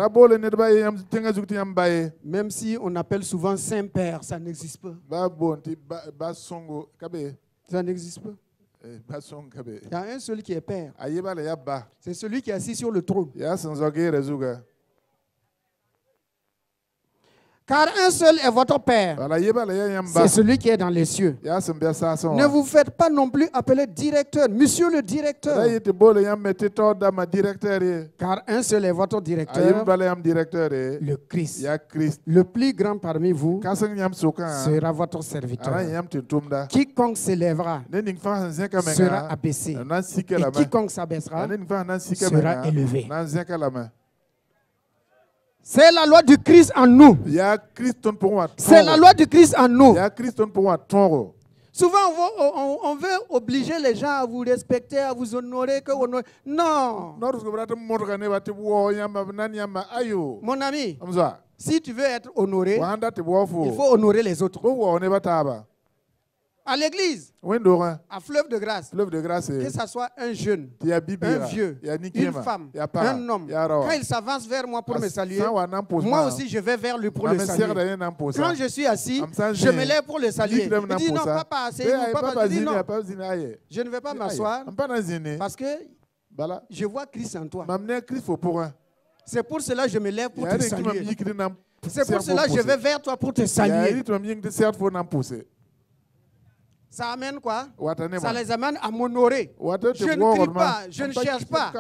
Même si on appelle souvent Saint-Père, ça n'existe pas. Ça n'existe pas. Il y a un seul qui est père. C'est celui qui est assis sur le trône. Car un seul est votre Père, c'est celui qui est dans les cieux. Ne vous faites pas non plus appeler directeur, monsieur le directeur. Car un seul est votre directeur, le Christ. Le plus grand parmi vous sera votre serviteur. Quiconque s'élèvera sera abaissé, et quiconque s'abaissera sera élevé. C'est la loi du Christ en nous. C'est la loi du Christ en nous. Souvent, on veut obliger les gens à vous respecter, à vous honorer. Non. Mon ami, si tu veux être honoré, il faut honorer les autres. À l'église, à Fleuve de Grâce, que ce soit un jeune, un vieux, une femme, un homme, quand il s'avance vers moi pour me saluer, moi aussi je vais vers lui pour le saluer. Quand je suis assis, je me lève pour le saluer. Il dit non, papa, asseyez-vous. Papa dit non, je ne vais pas m'asseoir parce que je vois Christ en toi. C'est pour cela que je me lève pour te saluer. C'est pour cela que je vais vers toi pour te saluer. Ça amène quoi? Ça les amène à m'honorer. Je ne crie pas, je ne cherche pas.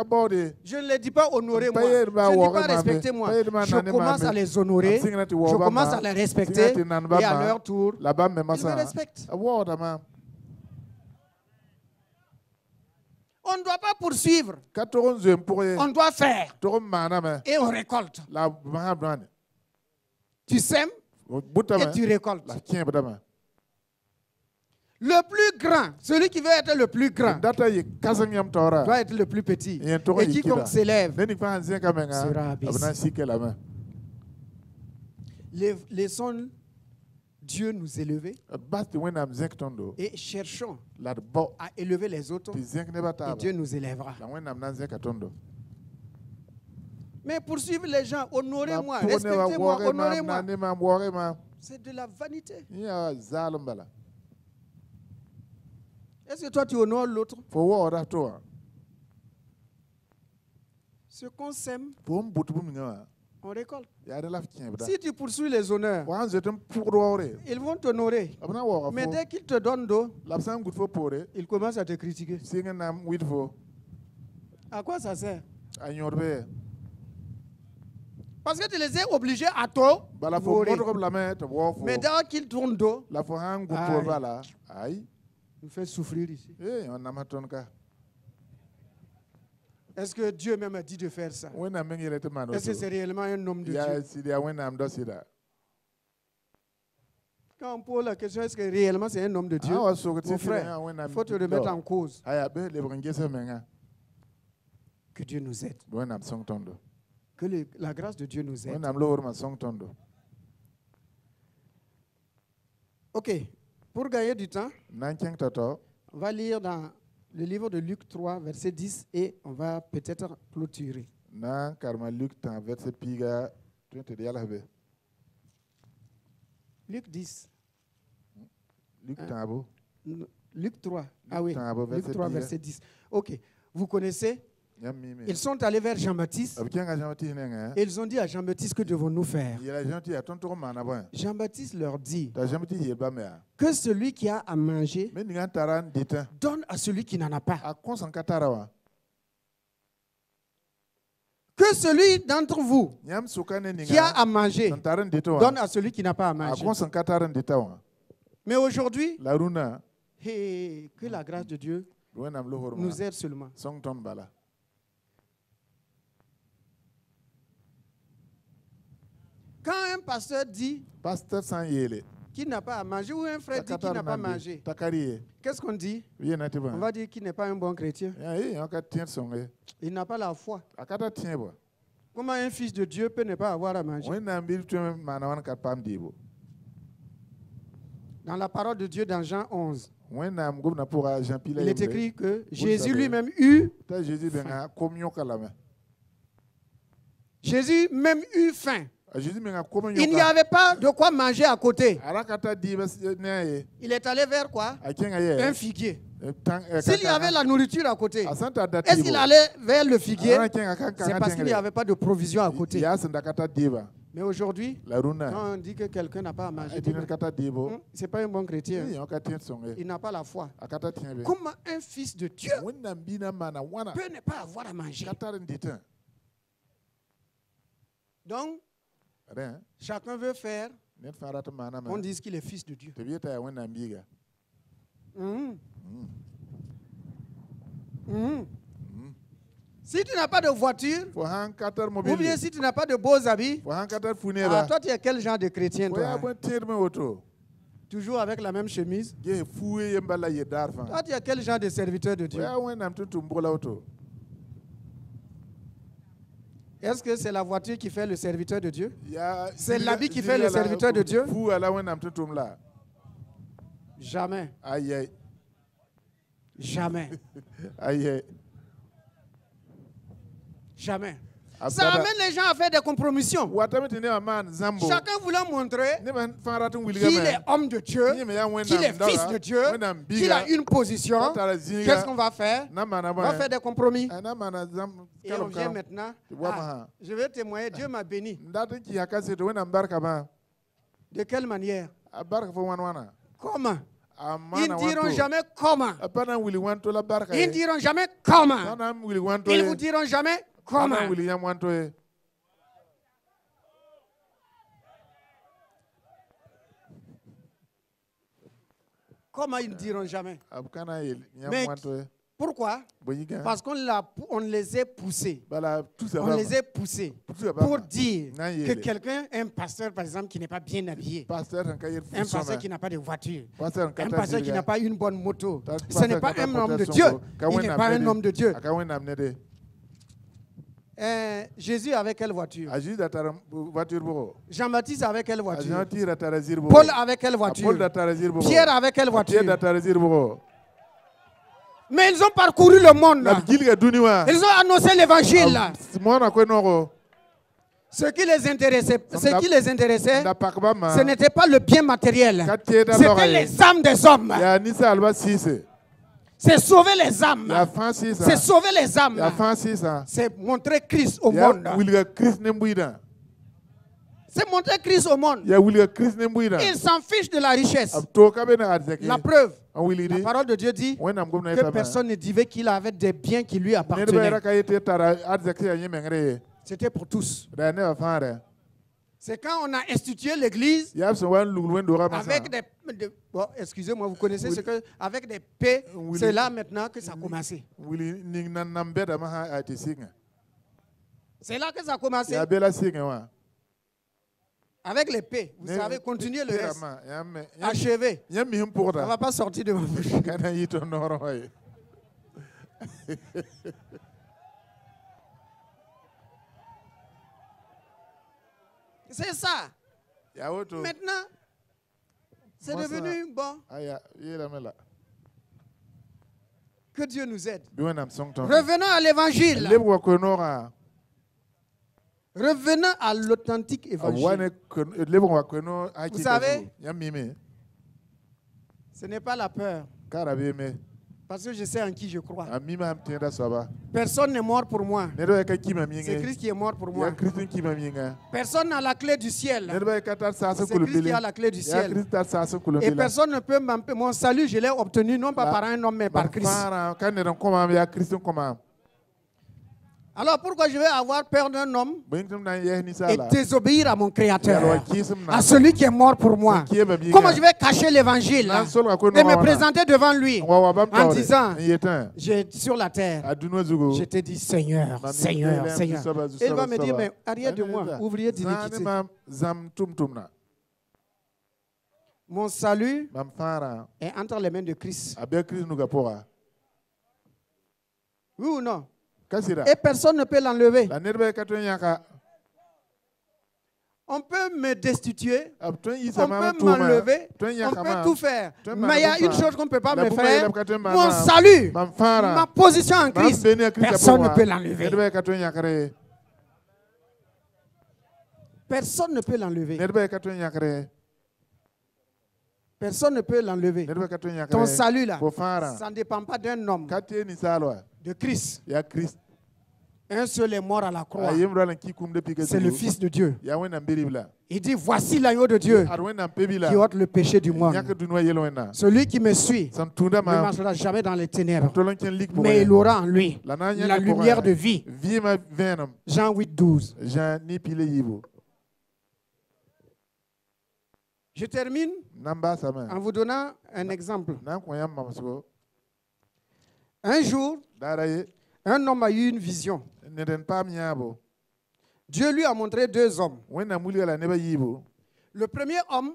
Je ne les dis pas honorer-moi. Je ne dis pas respectez-moi. Je commence à les honorer. Je commence à les respecter. Et à leur tour, ils me respectent. On ne doit pas poursuivre. On doit faire. Et on récolte. Tu sèmes et tu récoltes. Le plus grand, celui qui veut être le plus grand, doit être le plus petit. Et quiconque s'élève sera abaissé. Laissons Dieu nous élever et cherchons à élever les autres et Dieu nous élèvera. Mais poursuivre les gens, honorez-moi, respectez-moi, honorez-moi. C'est de la vanité. Est-ce que toi tu honores l'autre? Ce qu'on sème, on récolte. Si tu poursuis les honneurs, ils vont t'honorer. Mais dès qu'ils te donnent d'eau, ils commencent à te critiquer. À quoi ça sert? Parce que tu les as obligés à t'honorer. Mais dès qu'ils tournent d'eau, nous fait souffrir ici. Est-ce que Dieu même a dit de faire ça? Est-ce que c'est réellement un homme de Dieu? Quand on pose la question, est-ce que réellement c'est un homme de Dieu? Mon frère, il faut te remettre en cause. Que Dieu nous aide. Que la grâce de Dieu nous aide. Ok, pour gagner du temps, on va lire dans le livre de Luc 3, verset 10, et on va peut-être clôturer. Luc 10. Luc 3. Ah oui, Luc 3, verset 10. Ok, vous connaissez? Ils sont allés vers Jean-Baptiste et ils ont dit à Jean-Baptiste, que devons-nous faire? Jean-Baptiste leur dit que celui qui a à manger donne à celui qui n'en a pas. Que celui d'entre vous qui a à manger donne à celui qui n'a pas à manger. Mais aujourd'hui, que la grâce de Dieu nous aide seulement. Quand un pasteur dit qu'il n'a pas à manger, ou un frère dit qu'il n'a pas mangé, qu'est-ce qu'on dit? On va dire qu'il n'est pas un bon chrétien. Il n'a pas la foi. Comment un fils de Dieu peut ne pas avoir à manger? Dans la parole de Dieu, dans Jean 11, il est écrit que Jésus lui-même eut faim. Jésus même eut faim. Il n'y avait pas de quoi manger à côté. Il est allé vers quoi? Un figuier. S'il y avait la nourriture à côté, est-ce qu'il allait vers le figuier? C'est parce qu'il n'y avait pas de provision à côté. Mais aujourd'hui, quand on dit que quelqu'un n'a pas à manger, ce n'est pas un bon chrétien. Il n'a pas la foi. Comment un fils de Dieu peut ne pas avoir à manger? Donc, chacun veut faire, on dit qu'il est fils de Dieu. Si tu n'as pas de voiture, ou bien si tu n'as pas de beaux habits, alors toi tu es quel genre de chrétien toi? Toujours avec la même chemise? Toi tu es quel genre de serviteur de Dieu? Est-ce que c'est la voiture qui fait le serviteur de Dieu? C'est l'habit qui fait le serviteur de Dieu? Jamais. Jamais. Jamais. Ça amène les gens à faire des compromissions. Chacun voulant montrer qu'il est homme de Dieu, qu'il est fils de Dieu, qu'il a une position. Qu'est-ce qu'on va faire? On va faire des compromis. Et on vient maintenant. Je vais témoigner, Dieu m'a béni. De quelle manière? Comment? Ils ne diront jamais comment. Ils ne diront jamais comment. Ils vous diront jamais comment. Comment ils ne diront jamais? Mais pourquoi? Parce qu'on les a poussés. On les a poussés pour dire que quelqu'un, un pasteur par exemple qui n'est pas bien habillé, un pasteur qui n'a pas de voiture, un pasteur qui n'a pas une bonne moto, ce n'est pas un homme de Dieu. Il n'est pas un homme de Dieu. Jésus avec quelle voiture? Jean-Baptiste avec quelle voiture? Paul avec quelle voiture? Pierre avec quelle voiture? Mais ils ont parcouru le monde. Là. Ils ont annoncé l'évangile. Ce qui les intéressait, ce n'était pas le bien matériel. C'était les âmes des hommes. C'est sauver les âmes. C'est sauver les âmes. C'est montrer Christ au monde. C'est montrer Christ au monde. Il s'en fiche de la richesse. La preuve, la parole de Dieu dit que personne ne disait qu'il avait des biens qui lui appartenaient. C'était pour tous. C'est quand on a institué l'église avec des... Bon, excusez-moi, vous connaissez ce que... Avec des paix, c'est là maintenant que ça a commencé. C'est là que ça a commencé. Avec les paix, vous savez, continuez le reste. Achevez. Ça ne va pas sortir de ma bouche. C'est ça. Maintenant, c'est devenu bon. Que Dieu nous aide. Revenons à l'évangile. Revenons à l'authentique évangile. Vous savez, ce n'est pas la peur. Parce que je sais en qui je crois. Personne n'est mort pour moi. C'est Christ qui est mort pour moi. Personne n'a la clé du ciel. C'est Christ qui a la clé du ciel. Et personne ne peut m'empêcher. Mon salut, je l'ai obtenu non pas par un homme, mais par Christ. Alors pourquoi je vais avoir peur d'un homme et désobéir à mon Créateur, à celui qui est mort pour moi? Comment je vais cacher l'évangile et me présenter devant lui en disant, sur la terre, je te dis Seigneur, Seigneur, Seigneur. Et il va me dire, mais arrière de moi, ouvrier d'iniquité. Mon salut est entre les mains de Christ. Oui ou non? Et personne ne peut l'enlever. On peut me destituer, on peut m'enlever, on peut tout faire. Mais il y a une chose qu'on ne peut pas me faire. Mon salut, ma position en Christ, personne ne peut l'enlever. Personne ne peut l'enlever. Personne ne peut l'enlever. Ton salut là, ça ne dépend pas d'un homme, de Christ. Un seul est mort à la croix. C'est le Fils de Dieu. Il dit, voici l'agneau de Dieu qui ôte le péché du monde. Celui qui me suit ne marchera jamais dans les ténèbres, mais il aura en lui la lumière de vie. Jean 8, 12. Je termine en vous donnant un exemple. Un jour, un homme a eu une vision. Dieu lui a montré deux hommes. Le premier homme,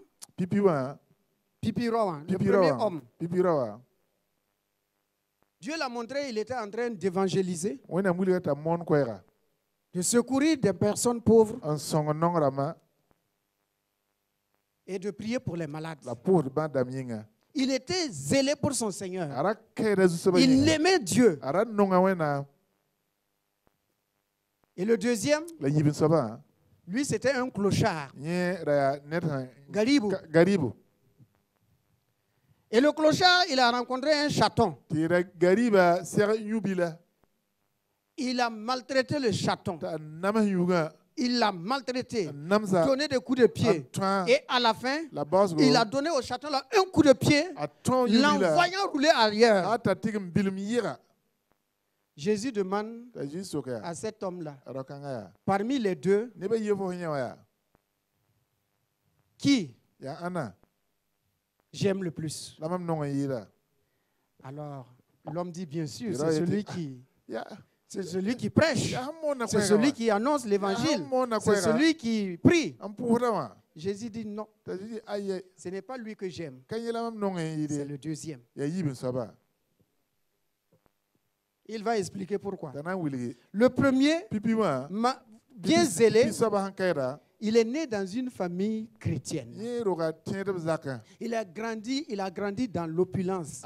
Dieu l'a montré, il était en train d'évangéliser, de secourir des personnes pauvres et de prier pour les malades. Il était zélé pour son Seigneur. Il aimait Dieu. Et le deuxième, lui, c'était un clochard. Garibou. Et le clochard, il a rencontré un chaton. Il a maltraité le chaton. Il l'a maltraité, donné des coups de pied. Et à la fin, il a donné au chaton là un coup de pied, l'envoyant rouler ailleurs. Jésus demande à cet homme-là, parmi les deux, qui j'aime le plus? Alors, l'homme dit, bien sûr, c'est celui qui... C'est celui qui prêche. C'est celui qui annonce l'évangile. C'est celui qui prie. Jésus dit non. Ce n'est pas lui que j'aime. C'est le deuxième. Il va expliquer pourquoi. Le premier, bien zélé, il est né dans une famille chrétienne. Il a grandi dans l'opulence.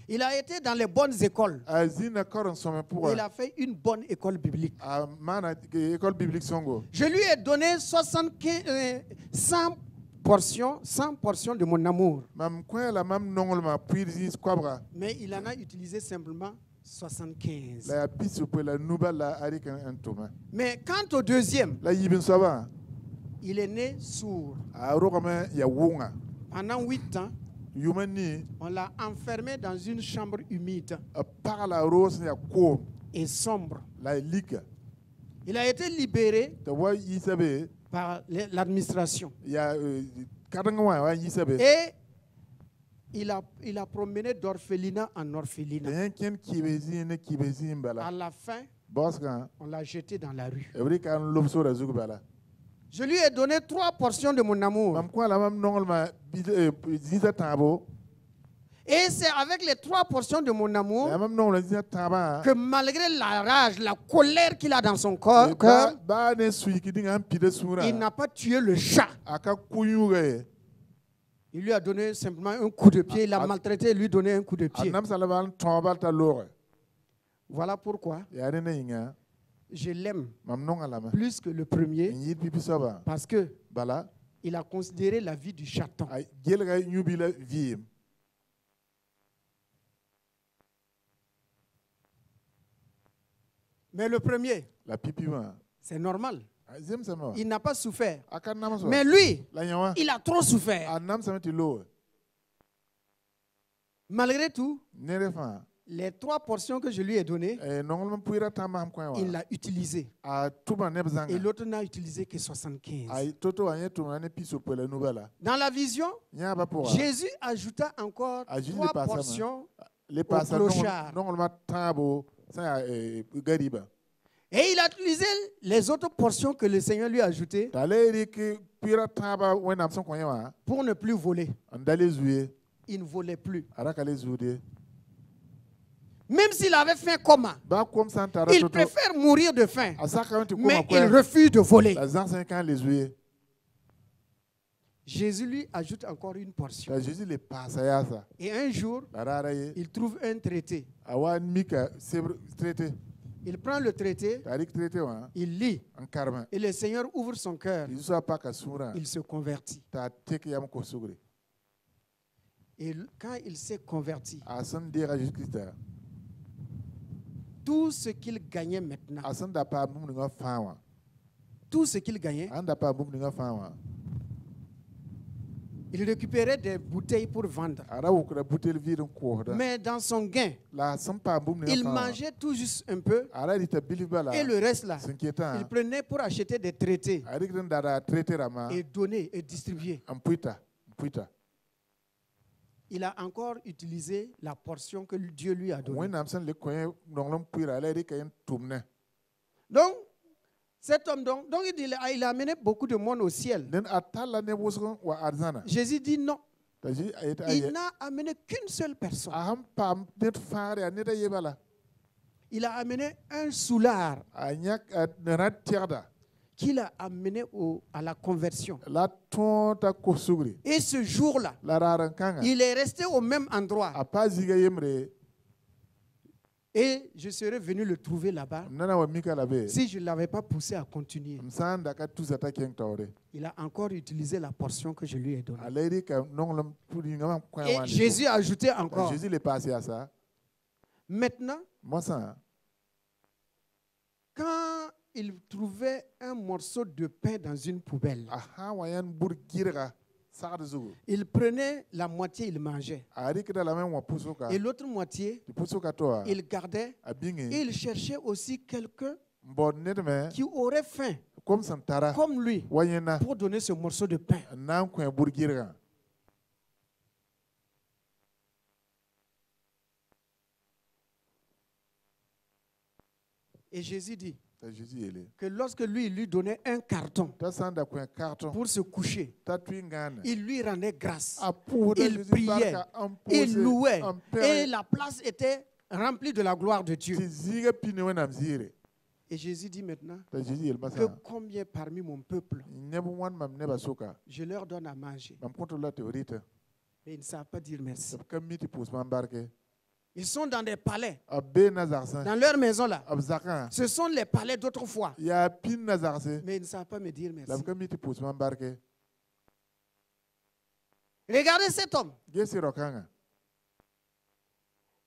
Il a été dans les bonnes écoles. Il a fait une bonne école biblique. Je lui ai donné 100 portions de mon amour. Mais il en a utilisé simplement 75. Mais quant au deuxième, il est né sourd. Pendant 8 ans, on l'a enfermé dans une chambre humide et sombre. Il a été libéré par l'administration. Et il a promené d'orphelinat en orphelinat. À la fin, on l'a jeté dans la rue. Je lui ai donné 3 portions de mon amour. Et c'est avec les 3 portions de mon amour que malgré la rage, la colère qu'il a dans son cœur, il n'a pas tué le chat. Il lui a donné simplement un coup de pied. Il a maltraité et lui donné un coup de pied. Voilà pourquoi je l'aime plus que le premier, parce que il a considéré la vie du chaton. Mais le premier, c'est normal. Il n'a pas souffert. Mais lui, il a trop souffert. Malgré tout, les 3 portions que je lui ai données, il l'a utilisé. Et l'autre n'a utilisé que 75. Dans la vision, Jésus ajouta encore 3 portions au clochard. Et il a utilisé les autres portions que le Seigneur lui a ajoutées pour ne plus voler. Il ne volait plus. Même s'il avait faim coma, il préfère mourir de faim, mais il refuse de voler. Jésus lui ajoute encore une portion. Et un jour, il trouve un traité. Il prend le traité, il lit, et le Seigneur ouvre son cœur. Il se convertit. Et quand il s'est converti, tout ce qu'il gagnait maintenant, tout ce qu'il gagnait, il récupérait des bouteilles pour vendre. Mais dans son gain, il mangeait tout juste un peu. Et le reste là, il prenait pour acheter des traités et donner et distribuer. Il a encore utilisé la portion que Dieu lui a donnée. Donc, cet homme, donc il a amené beaucoup de monde au ciel. Jésus dit non. Il n'a amené qu'une seule personne. Il a amené un soulard qu'il a amené à la conversion. Et ce jour-là, il est resté au même endroit. Et je serais venu le trouver là-bas si je ne l'avais pas poussé à continuer. Il a encore utilisé la portion que je lui ai donnée. Et Jésus a ajouté encore. Maintenant, quand il trouvait un morceau de pain dans une poubelle, il prenait la moitié, il mangeait. Et l'autre moitié, il gardait. Et il cherchait aussi quelqu'un qui aurait faim, comme lui, pour donner ce morceau de pain. Et Jésus dit que lorsque lui donnait un carton pour se coucher, il lui rendait grâce. Il priait, il louait, et la place était remplie de la gloire de Dieu. Et Jésus dit maintenant que combien parmi mon peuple je leur donne à manger, mais ils ne savent pas dire merci. Ils sont dans des palais. Dans leur maison là. Ce sont les palais d'autrefois. Mais ils ne savent pas me dire merci. Regardez cet homme.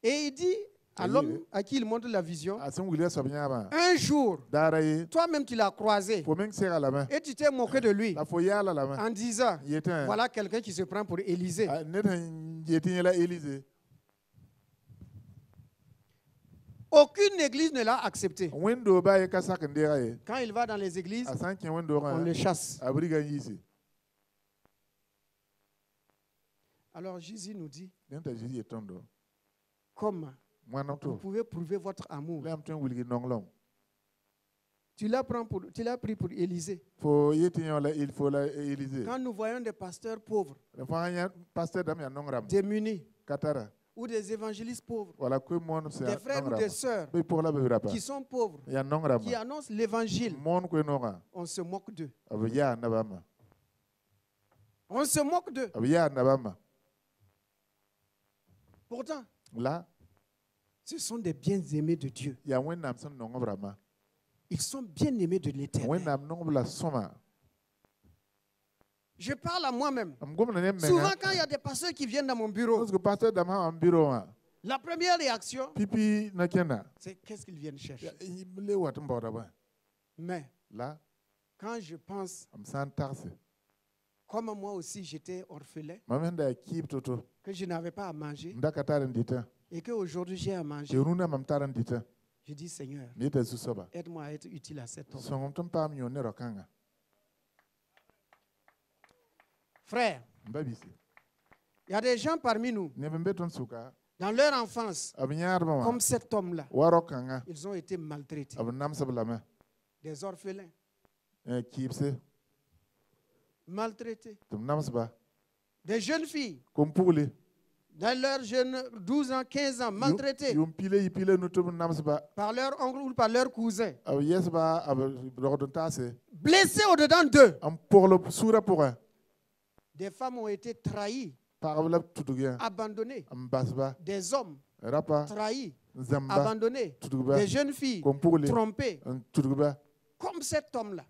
Et il dit à l'homme à qui il montre la vision, un jour, toi-même tu l'as croisé et tu t'es moqué de lui en disant, voilà quelqu'un qui se prend pour Élisée. Aucune église ne l'a accepté. Quand il va dans les églises, on le chasse. Alors Jésus nous dit, comment vous pouvez prouver votre amour? Tu l'as pris pour Élisée. Quand nous voyons des pasteurs pauvres, démunis, ou des évangélistes pauvres, des frères ou des sœurs qui sont pauvres, qui annoncent l'évangile, on se moque d'eux. On se moque d'eux. Pourtant, ce sont des bien-aimés de Dieu. Ils sont bien-aimés de l'Éternel. Je parle à moi-même. Souvent, quand il y a des pasteurs qui viennent dans mon bureau, la première réaction, c'est qu'est-ce qu'ils viennent chercher. Mais quand je pense, comme moi aussi j'étais orphelin, que je n'avais pas à manger, et qu'aujourd'hui j'ai à manger, je dis Seigneur, aide-moi à être utile à cet homme. Frère, il y a des gens parmi nous, dans leur enfance, comme cet homme-là, ils ont été maltraités. Des orphelins, maltraités. Des jeunes filles, dans leurs jeunes 12 ans, 15 ans, maltraités par leur oncle ou par leur cousin, blessés au-dedans d'eux. Des femmes ont été trahies, abandonnées. Des hommes trahis, abandonnés. Des jeunes filles trompées. Comme cet homme-là.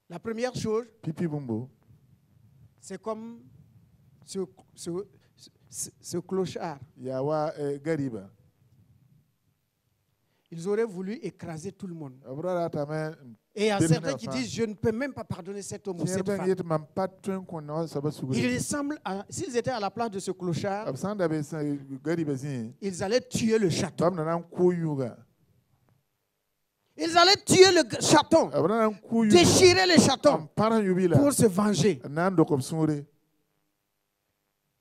La première chose, c'est comme ce clochard. Ils auraient voulu écraser tout le monde. Et il y a certains qui disent, je ne peux même pas pardonner cet homme ou cette femme. Il semble, s'ils étaient à la place de ce clochard, ils allaient tuer le chaton. Ils allaient tuer le chaton, déchirer le chaton pour se venger.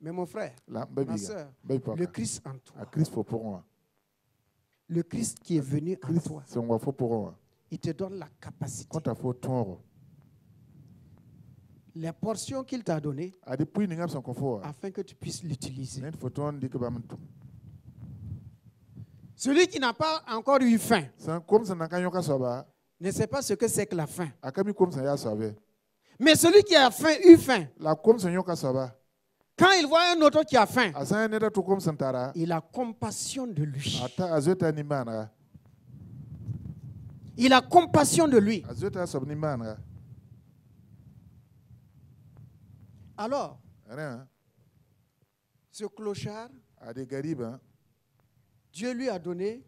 Mais mon frère, ma soeur, le Christ en toi, le Christ qui est venu en toi, il te donne la capacité. Les portions qu'il t'a données, afin que tu puisses l'utiliser. Celui qui n'a pas encore eu faim ne sait pas ce que c'est que la faim. Mais celui qui a eu faim, quand il voit un autre qui a faim, il a compassion de lui. Il a compassion de lui. Alors, ce clochard, Dieu lui a donné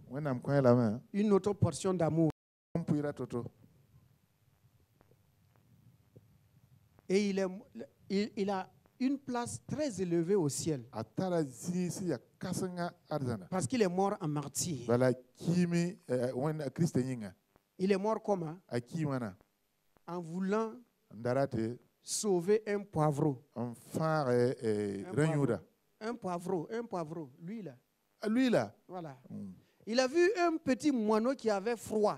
une autre portion d'amour. Et il a une place très élevée au ciel. Parce qu'il est mort en martyr. Il est mort comment? En voulant sauver un poivreau. Un poivreau. Lui là. Voilà. Il a vu un petit moineau qui avait froid.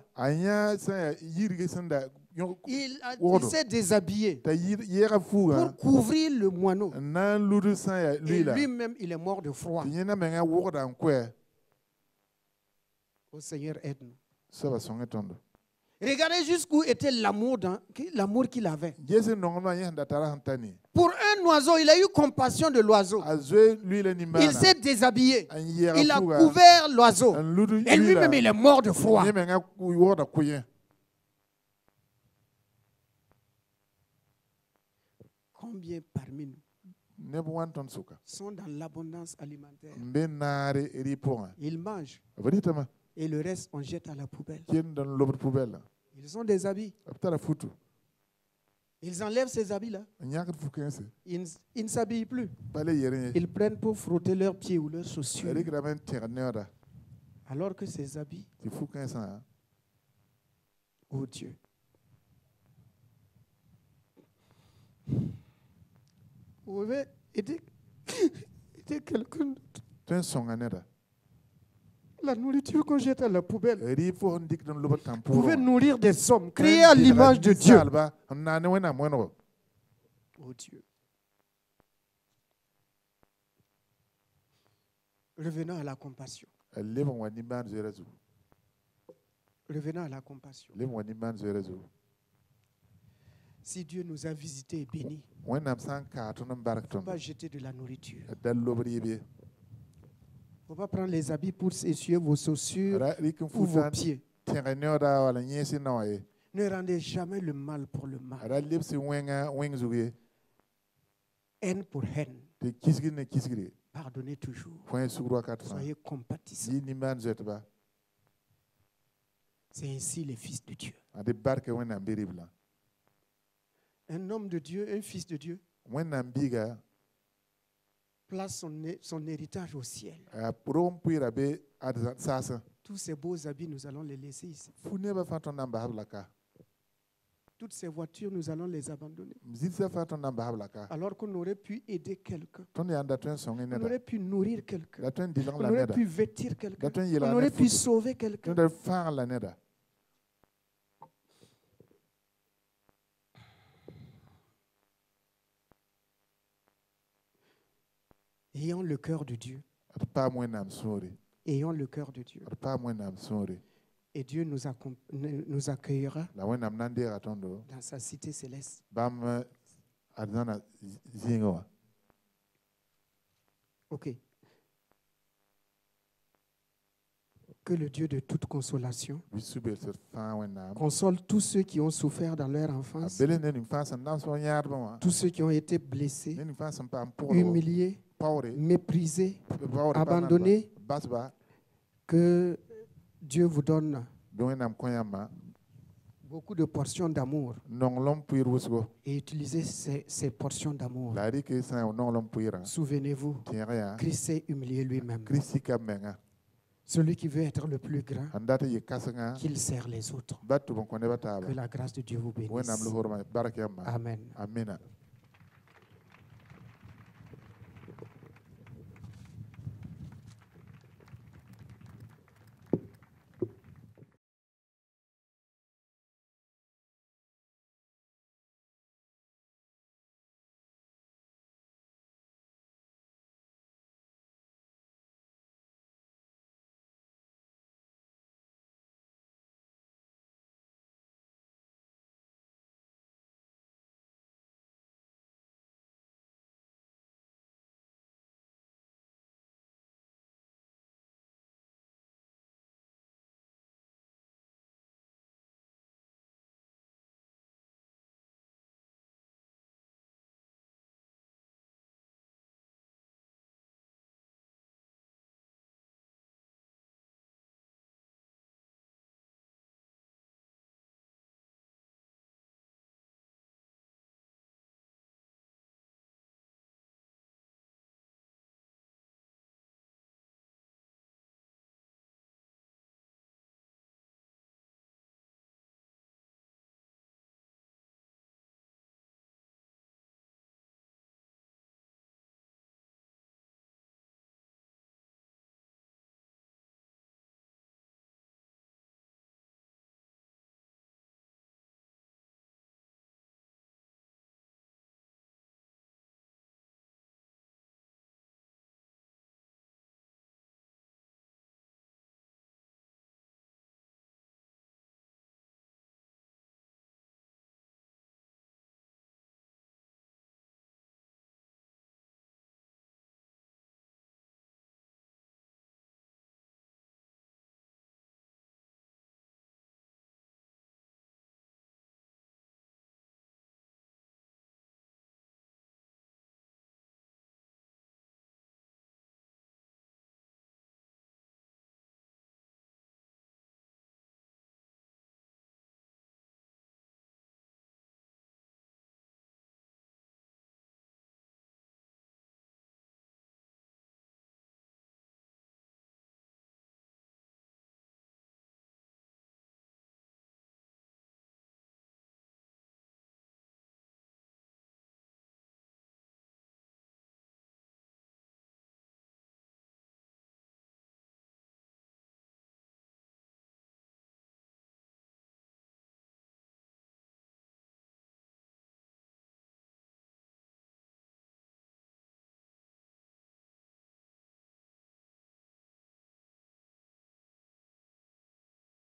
Il s'est déshabillé pour couvrir le moineau. Et lui-même, il est mort de froid. Oh Seigneur, aide-nous. Regardez jusqu'où était l'amour qu'il avait. Pour un oiseau, il a eu compassion de l'oiseau. Il s'est déshabillé. Il a couvert l'oiseau. Et lui-même, il est mort de froid. Combien parmi nous sont dans l'abondance alimentaire? Ils mangent. Et le reste, on jette à la poubelle. Ils ont des habits. Ils enlèvent ces habits-là. Ils ne s'habillent plus. Ils prennent pour frotter leurs pieds ou leurs chaussures. Alors que ces habits, oh Dieu. Vous pouvez aider quelqu'un d'autre. La nourriture qu'on jette à la poubelle. Vous pouvez nourrir des hommes, créer à l'image de Dieu. Oh Dieu. Revenons à la compassion. Revenons à la compassion. Si Dieu nous a visités et bénis, il ne faut pas jeter de la nourriture. Il ne faut pas prendre les habits pour essuyer vos chaussures ou vos pieds. Ne rendez jamais le mal pour le mal. Haine pour haine. Pardonnez toujours. Soyez compatissants. C'est ainsi les fils de Dieu. Un homme de Dieu, un fils de Dieu, place son héritage au ciel. Tous ces beaux habits, nous allons les laisser ici. Toutes ces voitures, nous allons les abandonner. Alors qu'on aurait pu aider quelqu'un. On aurait pu nourrir quelqu'un. On aurait pu vêtir quelqu'un. On aurait pu sauver quelqu'un. Ayons le cœur de Dieu. Ayons le cœur de Dieu. Et Dieu nous accueillera dans sa cité céleste. Ok. Que le Dieu de toute consolation console tous ceux qui ont souffert dans leur enfance, tous ceux qui ont été blessés, humiliés, méprisés, abandonnés. Que Dieu vous donne beaucoup de portions d'amour et utilisez ces portions d'amour. Souvenez-vous, Christ s'est humilié lui-même. Celui qui veut être le plus grand, qu'il sert les autres. Que la grâce de Dieu vous bénisse. Amen.